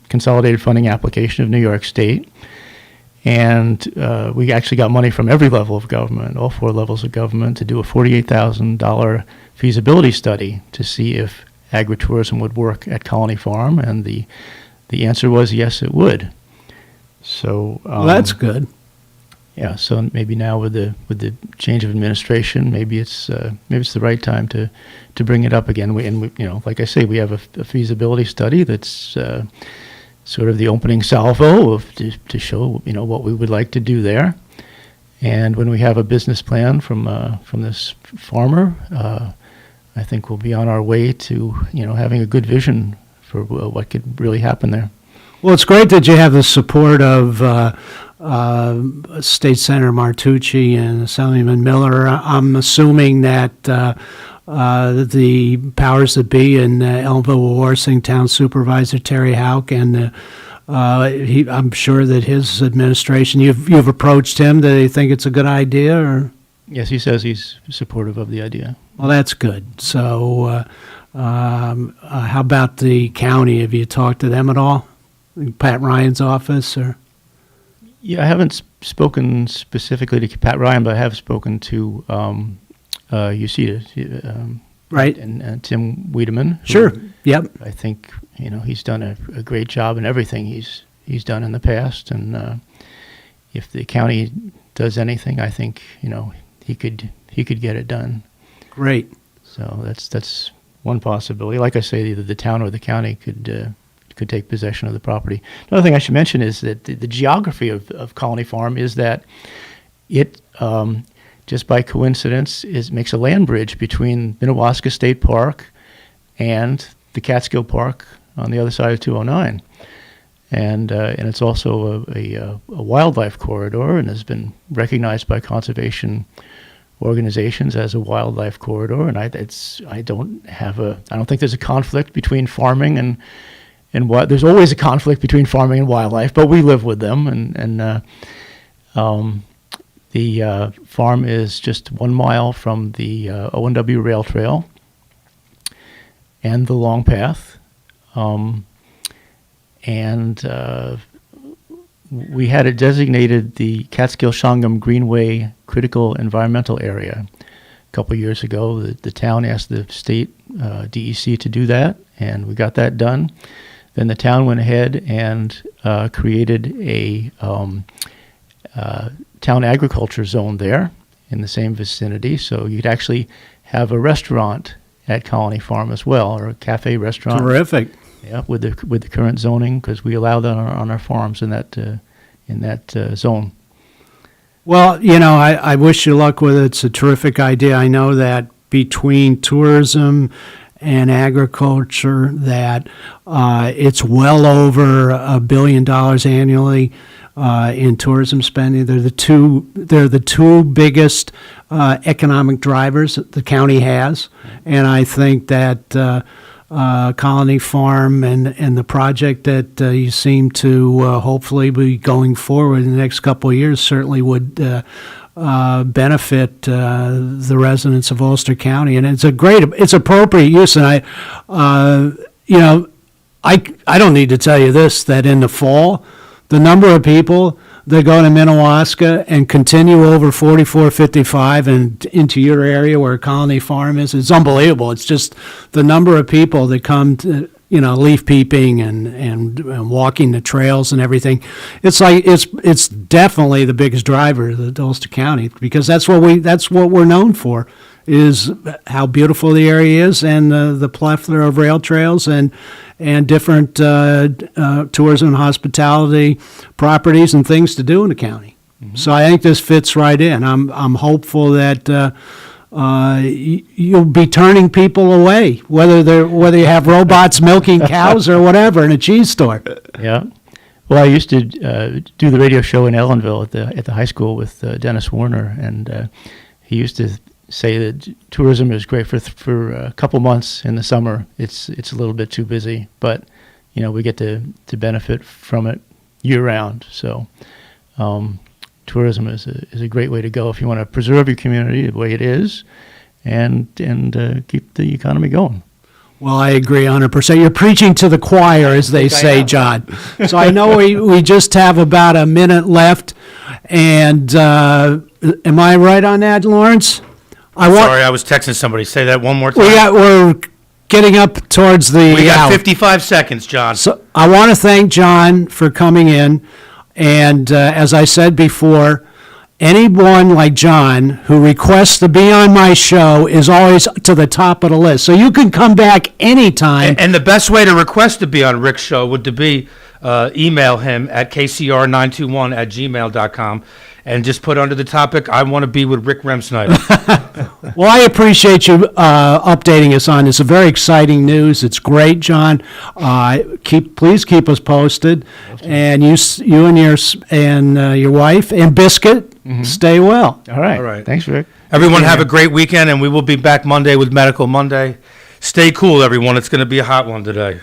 [SPEAKER 20] consolidated funding application of New York State. And we actually got money from every level of government, all 4 levels of government, to do a $48,000 feasibility study to see if agritourism would work at Colony Farm, and the answer was yes, it would. So
[SPEAKER 1] well, that's good.
[SPEAKER 20] Yeah, so maybe now with the change of administration, maybe it's the right time to bring it up again. We, like I say, we have a feasibility study that's sort of the opening salvo to show what we would like to do there. And when we have a business plan from this farmer, I think we'll be on our way to having a good vision for what could really happen there.
[SPEAKER 1] Well, it's great that you have the support of State Senator Martucci and Assemblyman Miller. I'm assuming that the powers that be in Elmville-Warsing Town Supervisor Terry Houck and I'm sure that his administration, you've approached him. Do they think it's a good idea? Or?
[SPEAKER 20] Yes, he says he's supportive of the idea.
[SPEAKER 1] Well, that's good. So how about the county? Have you talked to them at all? Pat Ryan's office? Or?
[SPEAKER 20] Yeah, I haven't spoken specifically to Pat Ryan, but I have spoken to UCETA,
[SPEAKER 1] right,
[SPEAKER 20] and Tim Wiedemann.
[SPEAKER 1] Sure. Yep.
[SPEAKER 20] I think he's done a great job in everything he's done in the past, and if the county does anything, I think he could get it done.
[SPEAKER 1] Great.
[SPEAKER 20] So that's one possibility. Like I say, either the town or the county could take possession of the property. Another thing I should mention is that the geography of Colony Farm is that it, just by coincidence, makes a land bridge between Minnewaska State Park and the Catskill Park on the other side of 209. And it's also a wildlife corridor and has been recognized by conservation organizations as a wildlife corridor. And I don't think there's a conflict between farming and there's always a conflict between farming and wildlife, but we live with them, and the farm is just 1 mile from the O&W Rail Trail and the Long Path, and we had it designated the Catskill-Shawangum Greenway Critical Environmental Area a couple of years ago. The town asked the state DEC to do that, and we got that done. Then the town went ahead and created a town agriculture zone there in the same vicinity. So you'd actually have a restaurant at Colony Farm as well, or a cafe restaurant.
[SPEAKER 1] Terrific.
[SPEAKER 20] Yeah, with the current zoning, because we allow that on our farms in that zone.
[SPEAKER 1] Well, I wish you luck with it. It's a terrific idea. I know that between tourism and agriculture, that it's well over $1 billion annually in tourism spending. They're the two biggest economic drivers that the county has, and I think that Colony Farm and the project that you seem to hopefully be going forward in the next couple of years certainly would benefit the residents of Ulster County, and it's appropriate use. And I don't need to tell you this, that in the fall, the number of people that go to Minnewaska and continue over 4455 and into your area where Colony Farm is, it's unbelievable. It's just the number of people that come to, leaf peeping and walking the trails and everything. It's like it's definitely the biggest driver of the Ulster County, because that's what we're known for, is how beautiful the area is, and the plethora of rail trails and different tourism and hospitality properties and things to do in the county. Mm-hmm. So I think this fits right in. I'm hopeful that you'll be turning people away, whether you have robots milking cows or whatever in a cheese store.
[SPEAKER 20] Yeah. Well, I used to do the radio show in Ellenville at the high school with Dennis Warner, and he used to say that tourism is great for a couple months in the summer. It's a little bit too busy, but we get to benefit from it year round. So tourism is a great way to go if you want to preserve your community the way it is, and keep the economy going.
[SPEAKER 1] Well, I agree 100%. You're preaching to the choir, as they say, John. So I know we just have about a minute left, and am I right on that, Lawrence?
[SPEAKER 2] Sorry, I was texting somebody. Say that one more time.
[SPEAKER 1] We're getting up towards the
[SPEAKER 2] We got
[SPEAKER 1] hour.
[SPEAKER 2] 55 seconds, John.
[SPEAKER 1] So I want to thank John for coming in, and as I said before, anyone like John who requests to be on my show is always to the top of the list. So you can come back anytime.
[SPEAKER 2] And the best way to request to be on Rick's show would to be email him at kcr921@gmail.com and just put under the topic, I want to be with Rick Remsnyder.
[SPEAKER 1] Well, I appreciate you updating us on this. It's very exciting news. It's great, John. Please keep us posted. And you and your wife and Biscuit, stay well.
[SPEAKER 20] All right.
[SPEAKER 2] All right.
[SPEAKER 20] Thanks, Rick.
[SPEAKER 2] Everyone have a great weekend, and we will be back Monday with Medical Monday. Stay cool, everyone. It's going to be a hot one today.